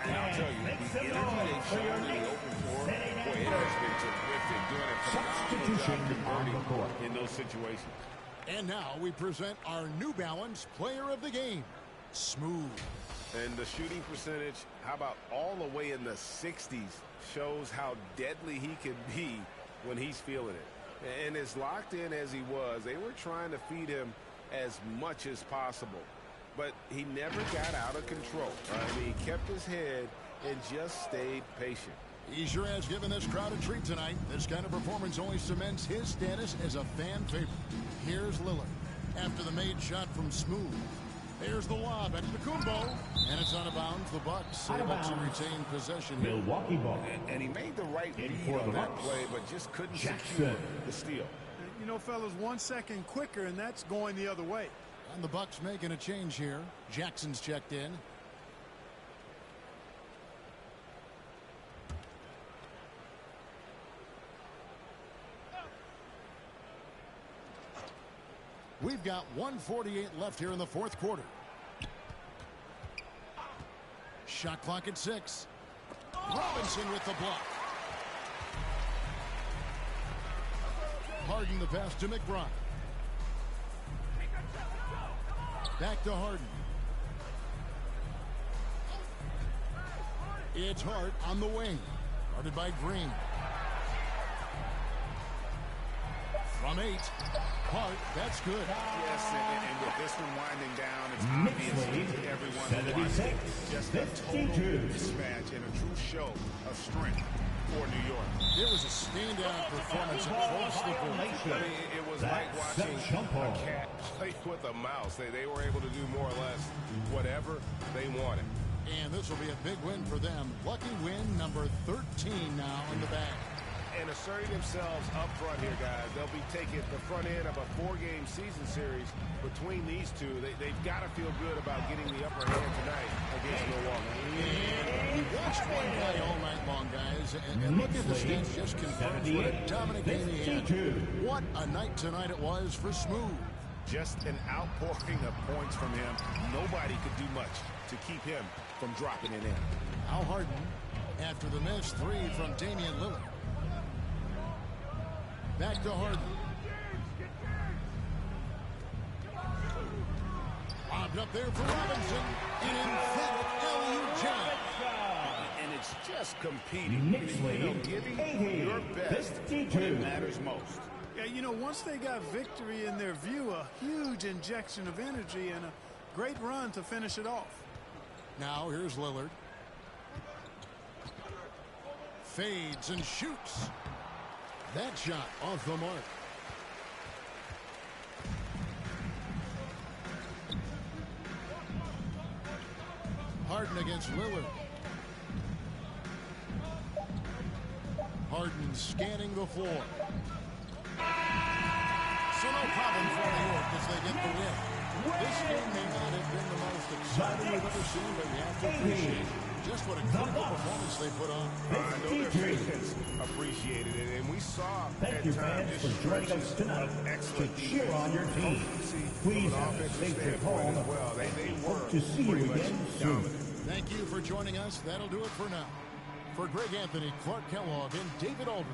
And I'll tell you, the energy they've shown in the open floor, boy, it has been terrific, doing a phenomenal job converting in those situations. And now we present our New Balance Player of the Game, Smooth. And the shooting percentage, how about all the way in the 60s, shows how deadly he can be when he's feeling it. And as locked in as he was, they were trying to feed him as much as possible. But he never got out of control. I mean, he kept his head and just stayed patient. He sure has given this crowd a treat tonight. This kind of performance only cements his status as a fan favorite. Here's Lillard. After the made shot from Smooth. There's the lob at Kumbo, and it's out of bounds. The Bucks able to retain possession. Milwaukee ball. And he made the right read on that play, but just couldn't secure the steal. You know, fellas, 1 second quicker, and that's going the other way. And the Bucks making a change here. Jackson's checked in. We've got 1:48 left here in the fourth quarter. Shot clock at 6. Robinson with the block. Harden the pass to McBride. Back to Harden. It's Hart on the wing. Guarded by Green. From 8. Hart, that's good. Yes, and with this one winding down, it's obvious to everyone watching. Just a total mismatch and a true show of strength for New York. It was a standout performance across the board. I mean, it was like watching a cat play with a mouse. They were able to do more or less whatever they wanted. And this will be a big win for them. Lucky win number 13 now in the bag. And asserting themselves up front here, guys. They'll be taking the front end of a 4-game season series between these two. They've got to feel good about getting the upper hand tonight against Milwaukee. We watched one guy all night long, guys. And look at the stats just confirms what a dominant game he had. What a night tonight it was for Smooth. Just an outpouring of points from him. Nobody could do much to keep him from dropping it in. Al Harden after the missed 3 from Damian Lillard. Back to Harden. Lobbed up there for Robinson. An emphatic LU jam. And it's just competing. Giving your best when it matters most. Yeah, you know, once they got victory in their view, a huge injection of energy and a great run to finish it off. Now here's Lillard. Fades and shoots. That shot off the mark. Harden against Lillard. Harden scanning the floor. So no problem for New York as they get the win. This game may not have been the most exciting we've ever seen, but you have to appreciate just what a critical performance they put on. I know their fans appreciated it, and we saw Thank you, fans, for joining us tonight to cheer on your team. Please have a safe trip home. They Hope to see you again soon. Thank you for joining us. That'll do it for now. For Greg Anthony, Clark Kellogg, and David Aldridge,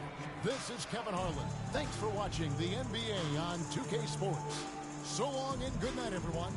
this is Kevin Harlan. Thanks for watching the NBA on 2K Sports. So long and good night, everyone.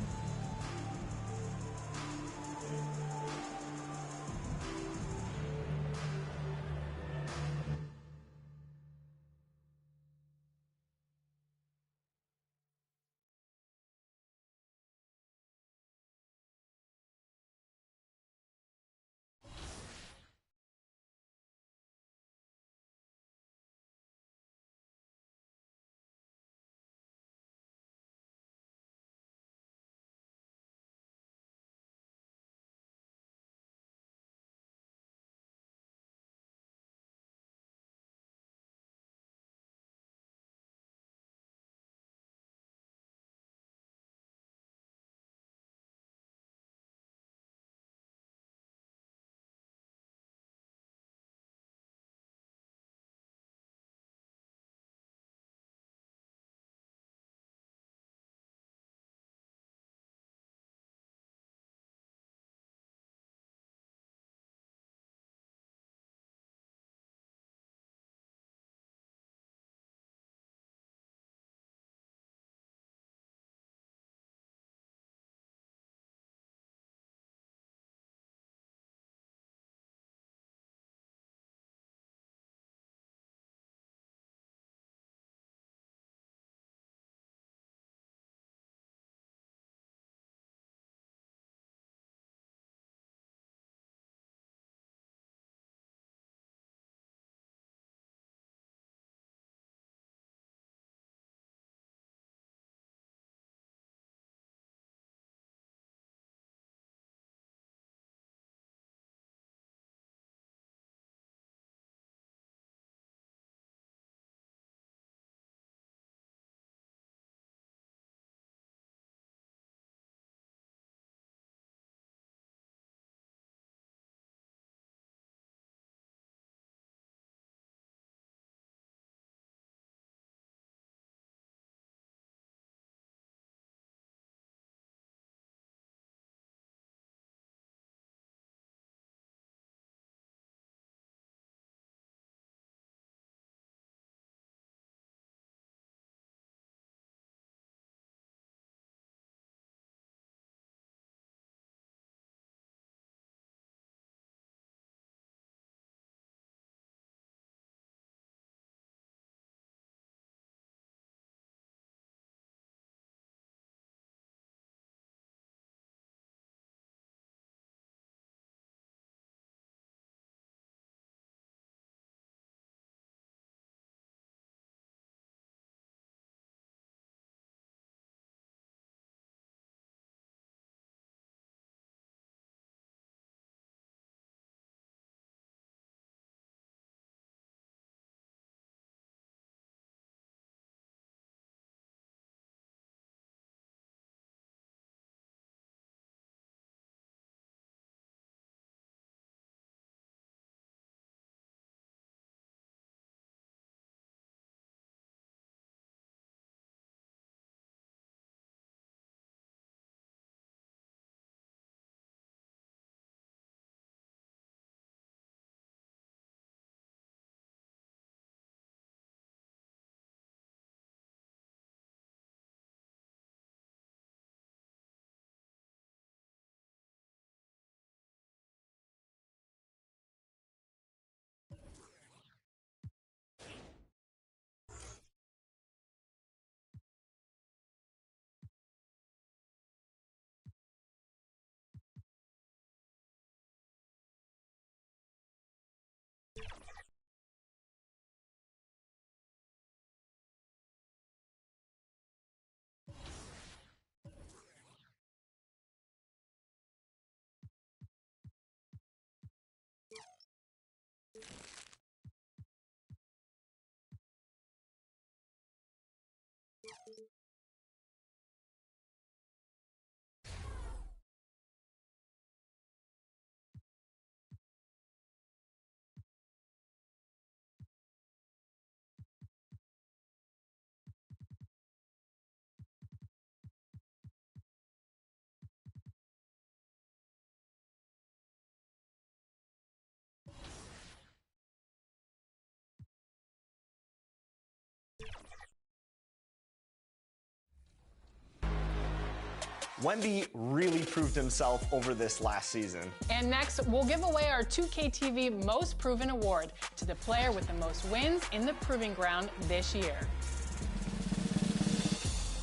Wemby really proved himself over this last season. And next, we'll give away our 2KTV Most Proven Award to the player with the most wins in the Proving Ground this year.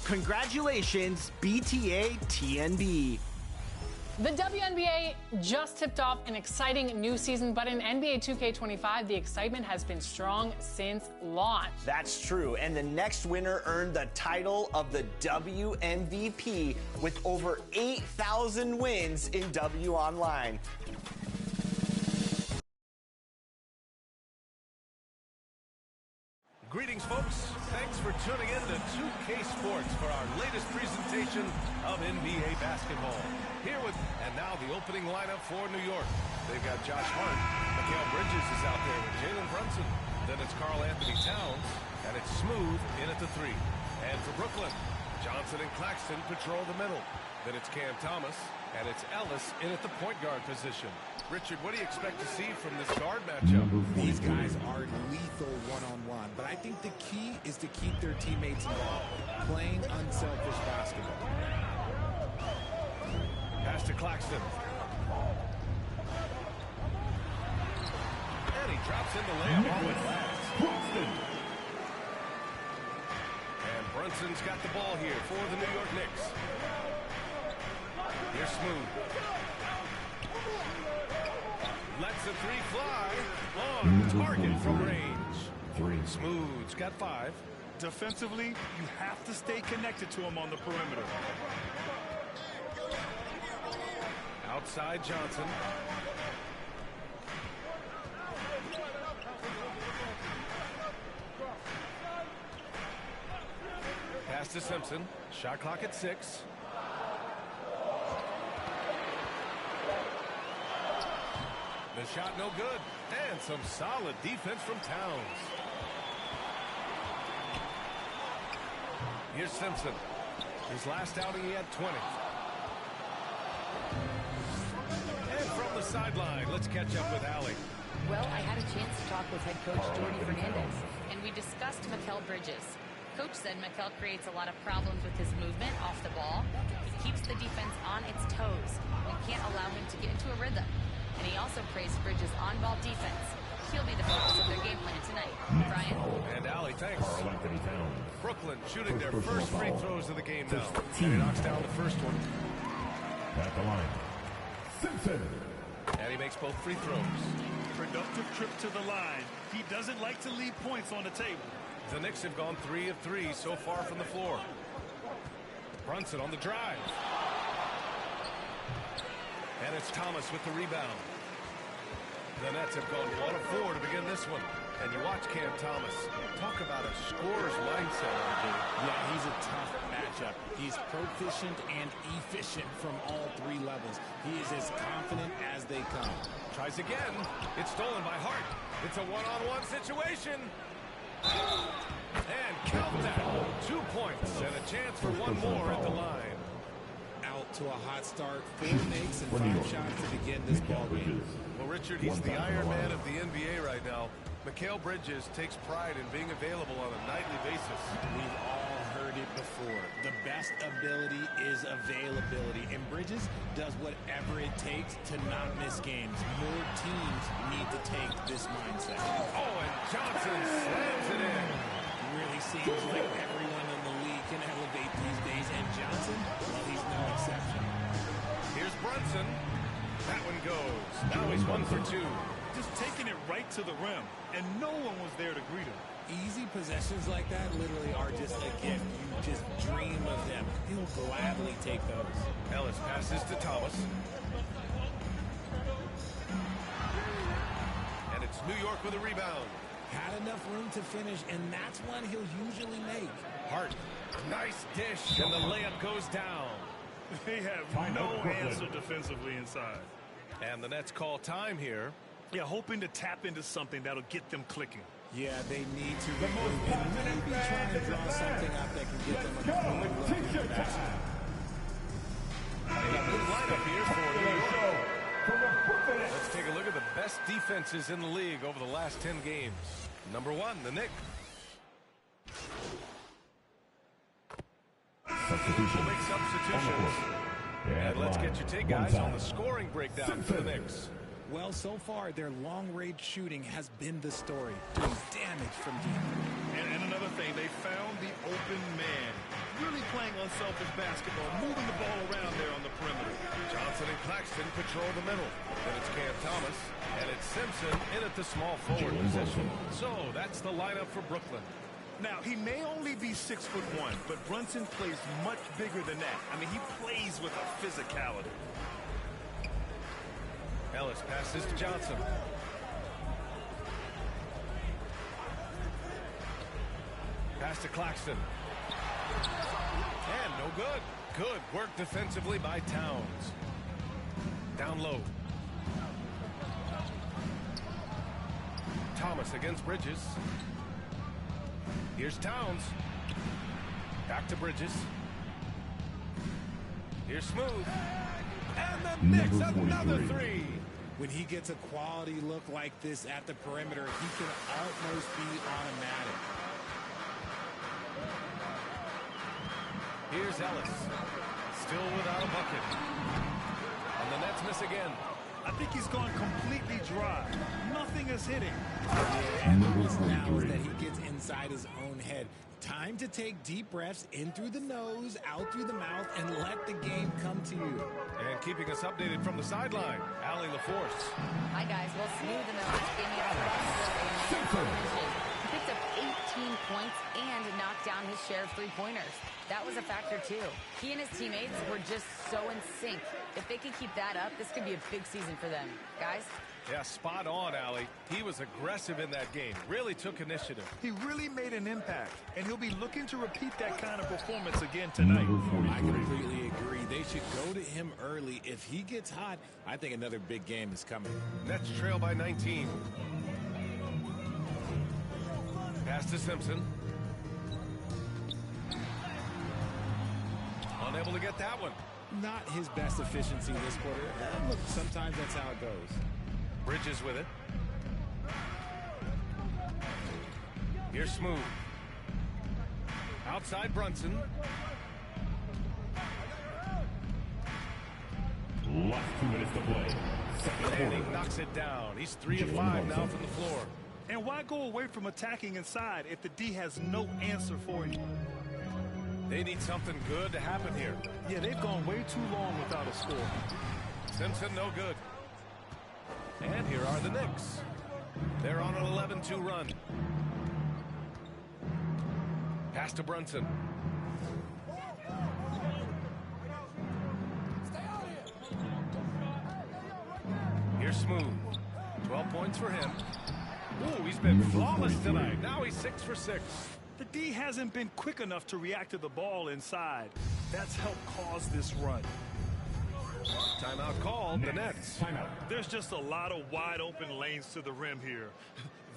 Congratulations, BTA TNB. The WNBA just tipped off an exciting new season, but in NBA 2K25, the excitement has been strong since launch. That's true, and the next winner earned the title of the WMVP with over 8,000 wins in W Online. Greetings, folks. Thanks for tuning in to 2K Sports for our latest presentation of NBA basketball. Here with, and now the opening lineup for New York. They've got Josh Hart. Mikal Bridges is out there with Jalen Brunson. Then it's Karl Anthony Towns, and it's Smooth in at the 3. And for Brooklyn, Johnson and Claxton patrol the middle. Then it's Cam Thomas, and it's Ellis in at the point guard position. Richard, what do you expect to see from this guard matchup? These guys are lethal one-on-one, but I think the key is to keep their teammates involved, playing unselfish basketball. Pass to Claxton. And he drops in the layup off it last. And Brunson's got the ball here for the New York Knicks. Here's Smooth. Lets the 3 fly. On target from range. Smooth's got 5. Defensively, you have to stay connected to him on the perimeter. Outside Johnson. Pass to Simpson. Shot clock at 6. The shot no good. And some solid defense from Towns. Here's Simpson. His last outing he had 20. And from the sideline, let's catch up with Allie. Well, I had a chance to talk with head coach Jordy Fernandez, and we discussed Mikal Bridges. Coach said Mikal creates a lot of problems with his movement off the ball. He keeps the defense on its toes. We can't allow him to get into a rhythm. And he also praised Bridges' on-ball defense. He'll be the focus of their game plan tonight. Brian? And Allie, thanks. Brooklyn shooting their first free throws of the game now. And he knocks down the first one. At the line, Simpson. And he makes both free throws. Productive trip to the line. He doesn't like to leave points on the table. The Knicks have gone 3 of 3 so far from the floor. Brunson on the drive. And it's Thomas with the rebound. The Nets have gone 1 of 4 to begin this one. And you watch Cam Thomas. Talk about a scorer's mindset. Yeah, he's a tough matchup. He's proficient and efficient from all 3 levels. He is as confident as they come. Tries again. It's stolen by Hart. It's a one-on-one situation. And count that. 2 points and a chance for 1 more at the line. Out to a hot start. 4 makes and 5 shots to begin this ball game. Well, Richard, he's the Iron Man of the NBA right now. Mikal Bridges takes pride in being available on a nightly basis. We've all heard it before. The best ability is availability. And Bridges does whatever it takes to not miss games. More teams need to take this mindset. Oh, and Johnson slams it in. Really seems like everyone in the league can elevate these days. And Johnson, well, he's no exception. Here's Brunson. That one goes. Now he's 1 for 2. Just taking it right to the rim, and no one was there to greet him. Easy possessions like that literally are just a gift. You just dream of them. He'll gladly take those. Ellis passes to Thomas. And it's New York with a rebound. Had enough room to finish, and that's one he'll usually make. Hart, nice dish, and the layup goes down. They have no answer defensively inside. And the Nets call time here. Yeah, hoping to tap into something that'll get them clicking. Yeah, they need to regroup and maybe try and draw something up that can get them a clean look at the basket. A good lineup here for New York. Let's take a look at the best defenses in the league over the last 10 games. Number 1, the Knicks. We'll make substitutions. And let's get your take, guys, on the scoring breakdown for the Knicks. Well, so far, their long-range shooting has been the story, doing damage from deep. And another thing, they found the open man. Really playing unselfish basketball, moving the ball around there on the perimeter. Johnson and Claxton patrol the middle. Then it's Cam Thomas, and it's Simpson in at the small forward position. So that's the lineup for Brooklyn. Now, he may only be 6'1", but Brunson plays much bigger than that. I mean, he plays with a physicality. Ellis passes to Johnson. Pass to Claxton. And no good. Good work defensively by Towns. Down low. Thomas against Bridges. Here's Towns. Back to Bridges. Here's Smooth. And the Knicks another three. When he gets a quality look like this at the perimeter, he can almost be automatic. Here's Ellis. Still without a bucket. And the Nets miss again. I think he's gone completely dry. Nothing is hitting. And the reason now is that he gets inside his own head. Time to take deep breaths in through the nose, out through the mouth, and let the game come to you. And keeping us updated from the sideline, Allie LaForce. Hi, guys. Well, Smooth in the last game, he picked up 18 points and knocked down his share of three-pointers. That was a factor, too. He and his teammates were just so in sync. If they can keep that up, this could be a big season for them. Guys? Yeah, spot on, Allie. He was aggressive in that game. Really took initiative. He really made an impact, and he'll be looking to repeat that kind of performance again tonight. I completely agree. They should go to him early. If he gets hot, I think another big game is coming. Nets trail by 19. Pass to Simpson. Unable to get that one. Not his best efficiency this quarter. Look, sometimes that's how it goes. Bridges with it. Here's Smooth. Outside Brunson. Last 2 minutes to play. And he knocks it down. He's 3 of 5 now from the floor. And why go away from attacking inside if the D has no answer for you? They need something good to happen here. Yeah, they've gone way too long without a score. Simpson, no good. And here are the Knicks. They're on an 11-2 run. Pass to Brunson. Here's Smooth. 12 points for him. Ooh, he's been flawless tonight. Now he's 6 for 6. The D hasn't been quick enough to react to the ball inside. That's helped cause this run. Timeout called, the Nets. Timeout. There's just a lot of wide open lanes to the rim here.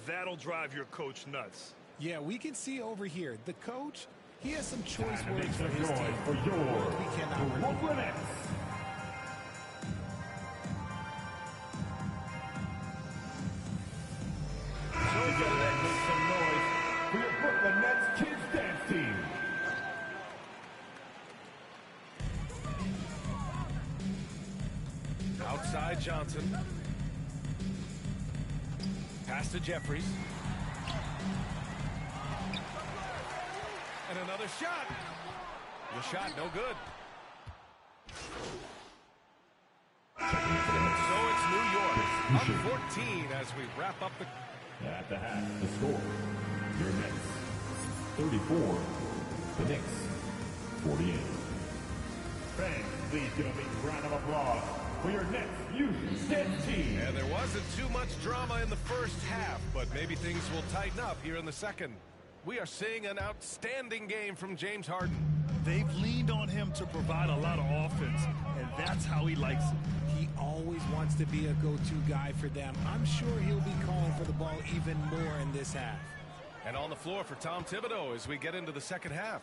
That'll drive your coach nuts. Yeah, we can see over here. The coach, he has some choice words for his team. For your We cannot Brooklyn Nets. Make some noise for your Brooklyn Nets kids dance team. Outside Johnson. Pass to Jeffries. And another shot. The shot no good. So it's New York up 14 as we wrap up the... At the half, the score. Your Nets 34. The Knicks 48. Fans, please give a big round of applause for your Nets Houston team. And there wasn't too much drama in the first half, but maybe things will tighten up here in the second. We are seeing an outstanding game from James Harden. They've leaned on him to provide a lot of offense, and that's how he likes it. He always wants to be a go-to guy for them. I'm sure he'll be calling for the ball even more in this half. And on the floor for Tom Thibodeau as we get into the second half.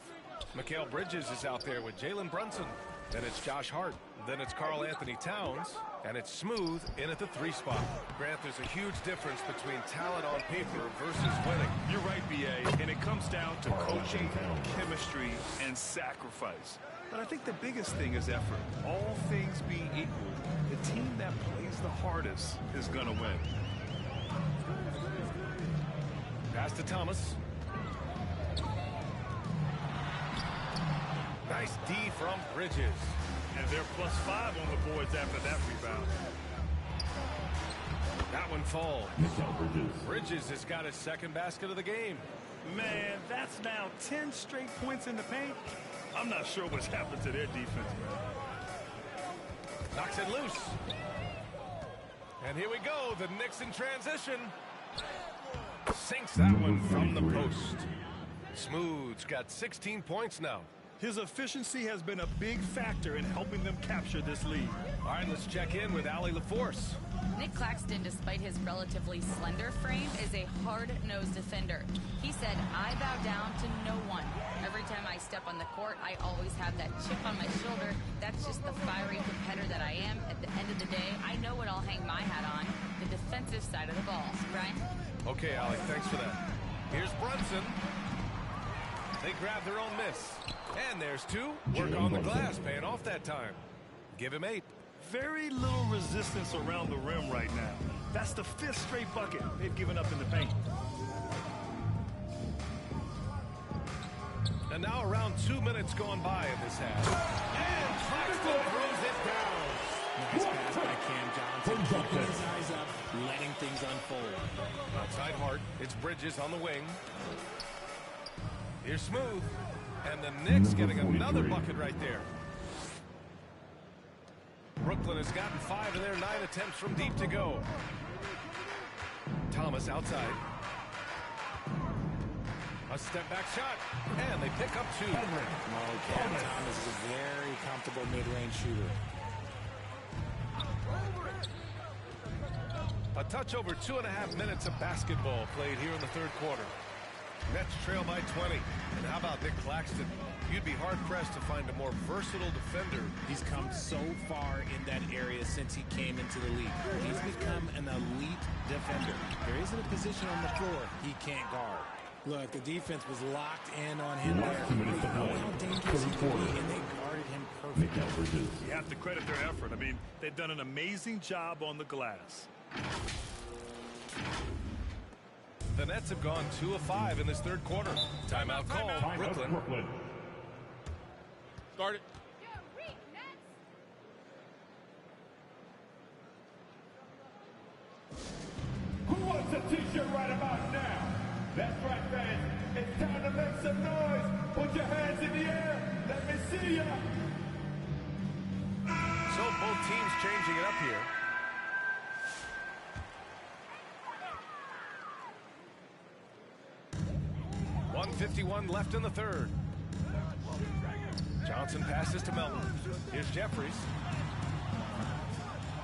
Mikal Bridges is out there with Jalen Brunson. Then it's Josh Hart. Then it's Karl Anthony Towns. And it's Smooth in at the 3 spot. Grant, there's a huge difference between talent on paper versus winning. You're right, B.A., and it comes down to coaching, chemistry, and sacrifice. But I think the biggest thing is effort. All things being equal, the team that plays the hardest is going to win. Pass to Thomas. Nice D from Bridges. And they're +5 on the boards after that rebound. That one falls. Bridges has got his second basket of the game. Man, that's now 10 straight points in the paint. I'm not sure what's happened to their defense, man. Knocks it loose. And here we go, the Knicks in transition. Sinks that one from the post. Smooth's got 16 points now. His efficiency has been a big factor in helping them capture this lead. All right, let's check in with Allie LaForce. Nick Claxton, despite his relatively slender frame, is a hard-nosed defender. He said, "I bow down to no one. Every time I step on the court, I always have that chip on my shoulder. That's just the fiery competitor that I am. At the end of the day, I know what I'll hang my hat on, the defensive side of the ball." Brian? Okay, Allie, thanks for that. Here's Brunson. They grab their own miss. And there's two. Work on the glass, paying off that time. Give him 8. Very little resistance around the rim right now. That's the 5th straight bucket they've given up in the paint. And now around 2 minutes gone by in this half. And Claxton throws it down. Nice pass by Cam Johnson. Keeping his eyes up, letting things unfold. Outside Hart. It's Bridges on the wing. Here's Smooth. And the Knicks getting another bucket right there. Brooklyn has gotten 5 of their 9 attempts from deep to go. Thomas outside. A step back shot. And they pick up 2. Cam Thomas is a very comfortable mid-range shooter. A touch over 2.5 minutes of basketball played here in the third quarter. Nets trail by 20. And how about Nick Claxton? You'd be hard-pressed to find a more versatile defender. He's come so far in that area since he came into the league. He's become an elite defender. There isn't a position on the floor he can't guard. Look, the defense was locked in on him there. They know how dangerous he can be, and they guarded him perfectly. You have to credit their effort. I mean, they've done an amazing job on the glass. The Nets have gone 2 of 5 in this third quarter. Timeout call, Brooklyn. Start it. Who wants a t-shirt right about now? That's right, fans. It's time to make some noise. Put your hands in the air. Let me see ya. So both teams changing it up here. .151 left in the third. Johnson passes to Melton. Here's Jeffries.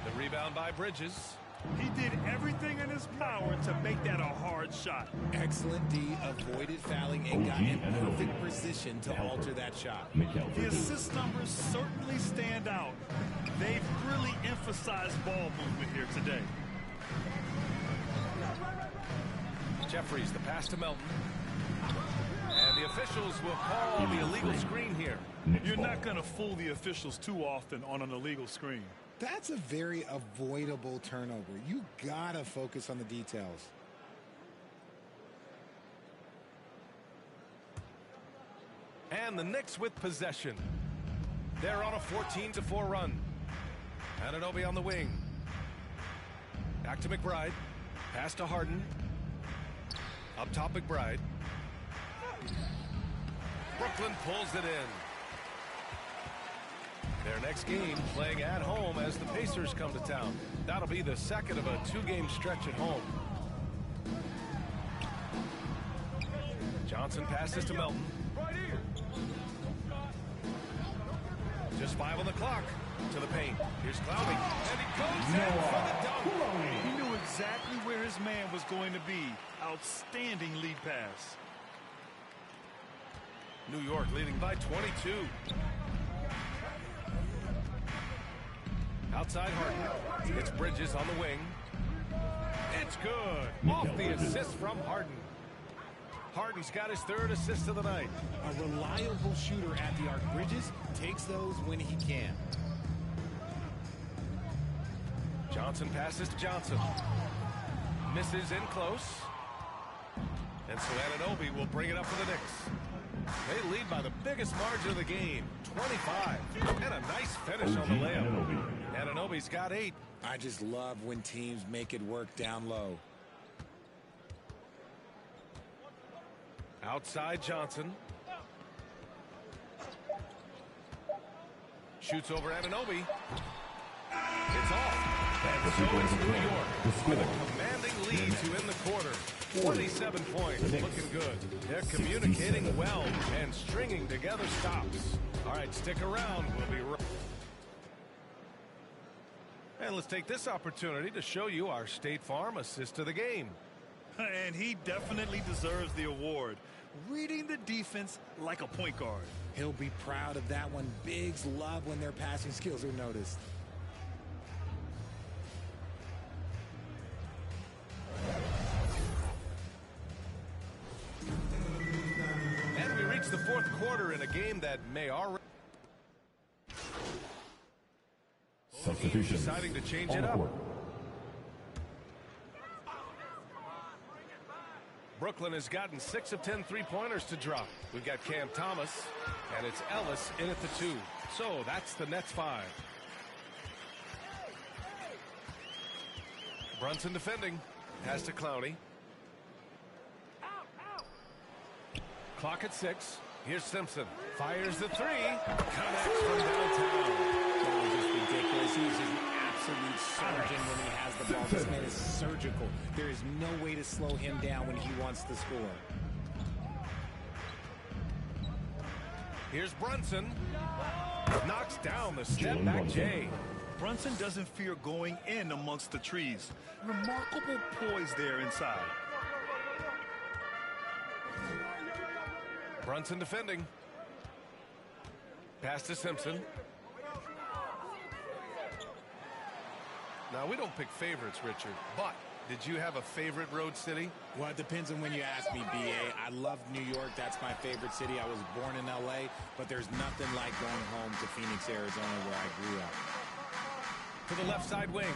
The rebound by Bridges. He did everything in his power to make that a hard shot. Excellent D, avoided fouling and got in perfect position to alter that shot. The assist numbers certainly stand out. They've really emphasized ball movement here today. Jeffries, the pass to Melton. And the officials will call the illegal screen here. You're not going to fool the officials too often on an illegal screen. That's a very avoidable turnover. You gotta focus on the details. And the Knicks with possession. They're on a 14-4 run. Anunoby on the wing. Back to McBride. Pass to Harden. Up top McBride. Brooklyn pulls it in. Their next game playing at home as the Pacers come to town. That'll be the second of a 2-game stretch at home. Johnson passes to Melton. Just 5 on the clock. To the paint. Here's Clowney. And he goes in for the dunk. He knew exactly where his man was going to be. Outstanding lead pass. New York leading by 22. Outside Harden. It's Bridges on the wing. It's good. Off the assist from Harden. Harden's got his 3rd assist of the night. A reliable shooter at the arc. Bridges takes those when he can. Johnson passes to Johnson. Misses in close. And so Anunoby will bring it up for the Knicks. They lead by the biggest margin of the game, 25. And a nice finish on the layup. Anunoby's got 8. I just love when teams make it work down low. Outside Johnson. Shoots over Anunoby. It's off. And so it's New York with a commanding lead to end the quarter. 27 points. Looking good. They're communicating well and stringing together stops. All right, stick around. We'll be right. And let's take this opportunity to show you our State Farm assist of the game. And he definitely deserves the award. Reading the defense like a point guard. He'll be proud of that one. Bigs love when their passing skills are noticed. And we reach the 4th quarter in a game that may already... Substitution. Deciding to change it up. Brooklyn has gotten 6 of 10 3-pointers to drop. We've got Cam Thomas, and it's Ellis in at the 2. So that's the Nets 5. Brunson defending. Pass to Clowney. Clock at 6. Here's Simpson. Fires the 3. Connects from downtown. Just ridiculous. He's an absolute surgeon when he has the ball. This man is surgical. There is no way to slow him down when he wants to score. Here's Brunson. Knocks down the step-back J. Brunson doesn't fear going in amongst the trees. Remarkable poise there inside. Brunson defending. Pass to Simpson. Now, we don't pick favorites, Richard, but did you have a favorite road city? Well, it depends on when you ask me, B.A. I love New York. That's my favorite city. I was born in L.A., but there's nothing like going home to Phoenix, Arizona, where I grew up. To the left side wing.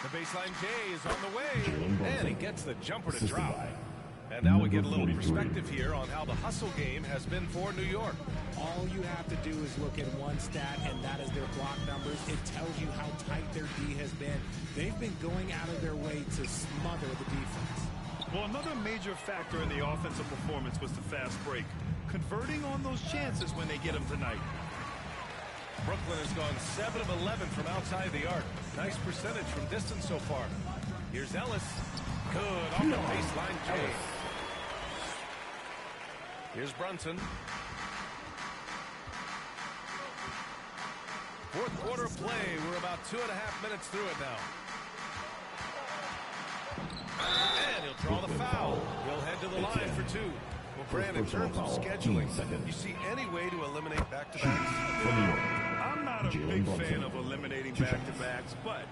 The baseline J is on the way, and he gets the jumper to drop. And now we get a little perspective here on how the hustle game has been for New York. All you have to do is look at one stat, and that is their block numbers. It tells you how tight their D has been. They've been going out of their way to smother the defense. Well, another major factor in the offensive performance was the fast break. Converting on those chances when they get them tonight. Brooklyn has gone 7 of 11 from outside the arc. Nice percentage from distance so far. Here's Ellis. Good off the baseline J. Here's Brunson. 4th quarter play. We're about 2.5 minutes through it now. And he'll draw the foul. He'll head to the line for 2. Well, Brand, in terms of scheduling, you see any way to eliminate back-to-backs? I'm not a big fan of eliminating back-to-backs, but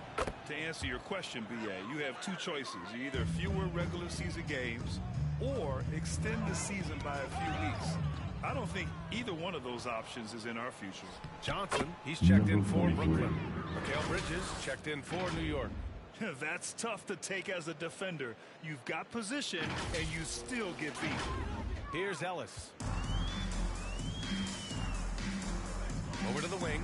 to answer your question, B.A., you have 2 choices. Either fewer regular season games or extend the season by a few weeks. I don't think either one of those options is in our future. Johnson, he's checked in for Brooklyn. Mikal Bridges checked in for New York. That's tough to take as a defender. You've got position, and you still get beat. Here's Ellis. Over to the wing.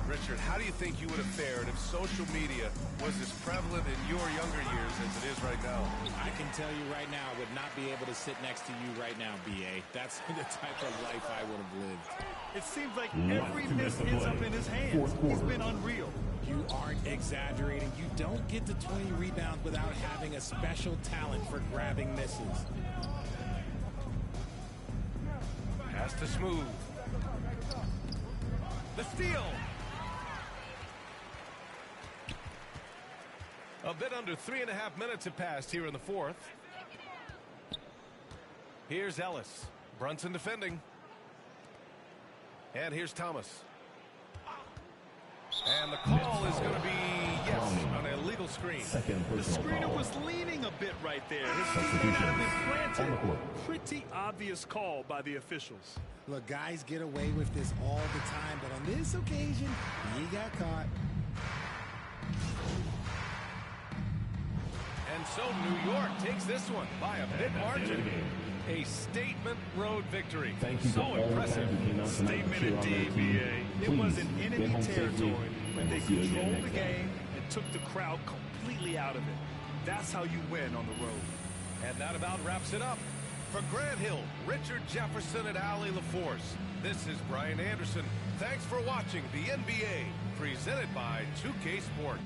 Richard, how do you think you would have fared if social media was as prevalent in your younger years as it is right now? I can tell you right now, I would not be able to sit next to you right now, B.A. That's the type of life I would have lived. It seems like every miss ends up in his hands. He's been unreal. You aren't exaggerating. You don't get to 20 rebounds without having a special talent for grabbing misses. Pass to Smooth. The steal. A bit under 3.5 minutes have passed here in the 4th. Here's Ellis. Brunson defending. And here's Thomas. And the call is going to be, yes, an illegal personal screen. The screener was leaning a bit right there. His feet may not have been planted. Pretty obvious call by the officials. Look, guys get away with this all the time, but on this occasion, he got caught. And so New York takes this one by a big margin. A statement road victory. So impressive. Statement indeed, BA. It was in enemy territory, but they controlled the game and took the crowd completely out of it. That's how you win on the road. And that about wraps it up. For Grant Hill, Richard Jefferson, and Allie LaForce, this is Brian Anderson. Thanks for watching the NBA, presented by 2K Sport.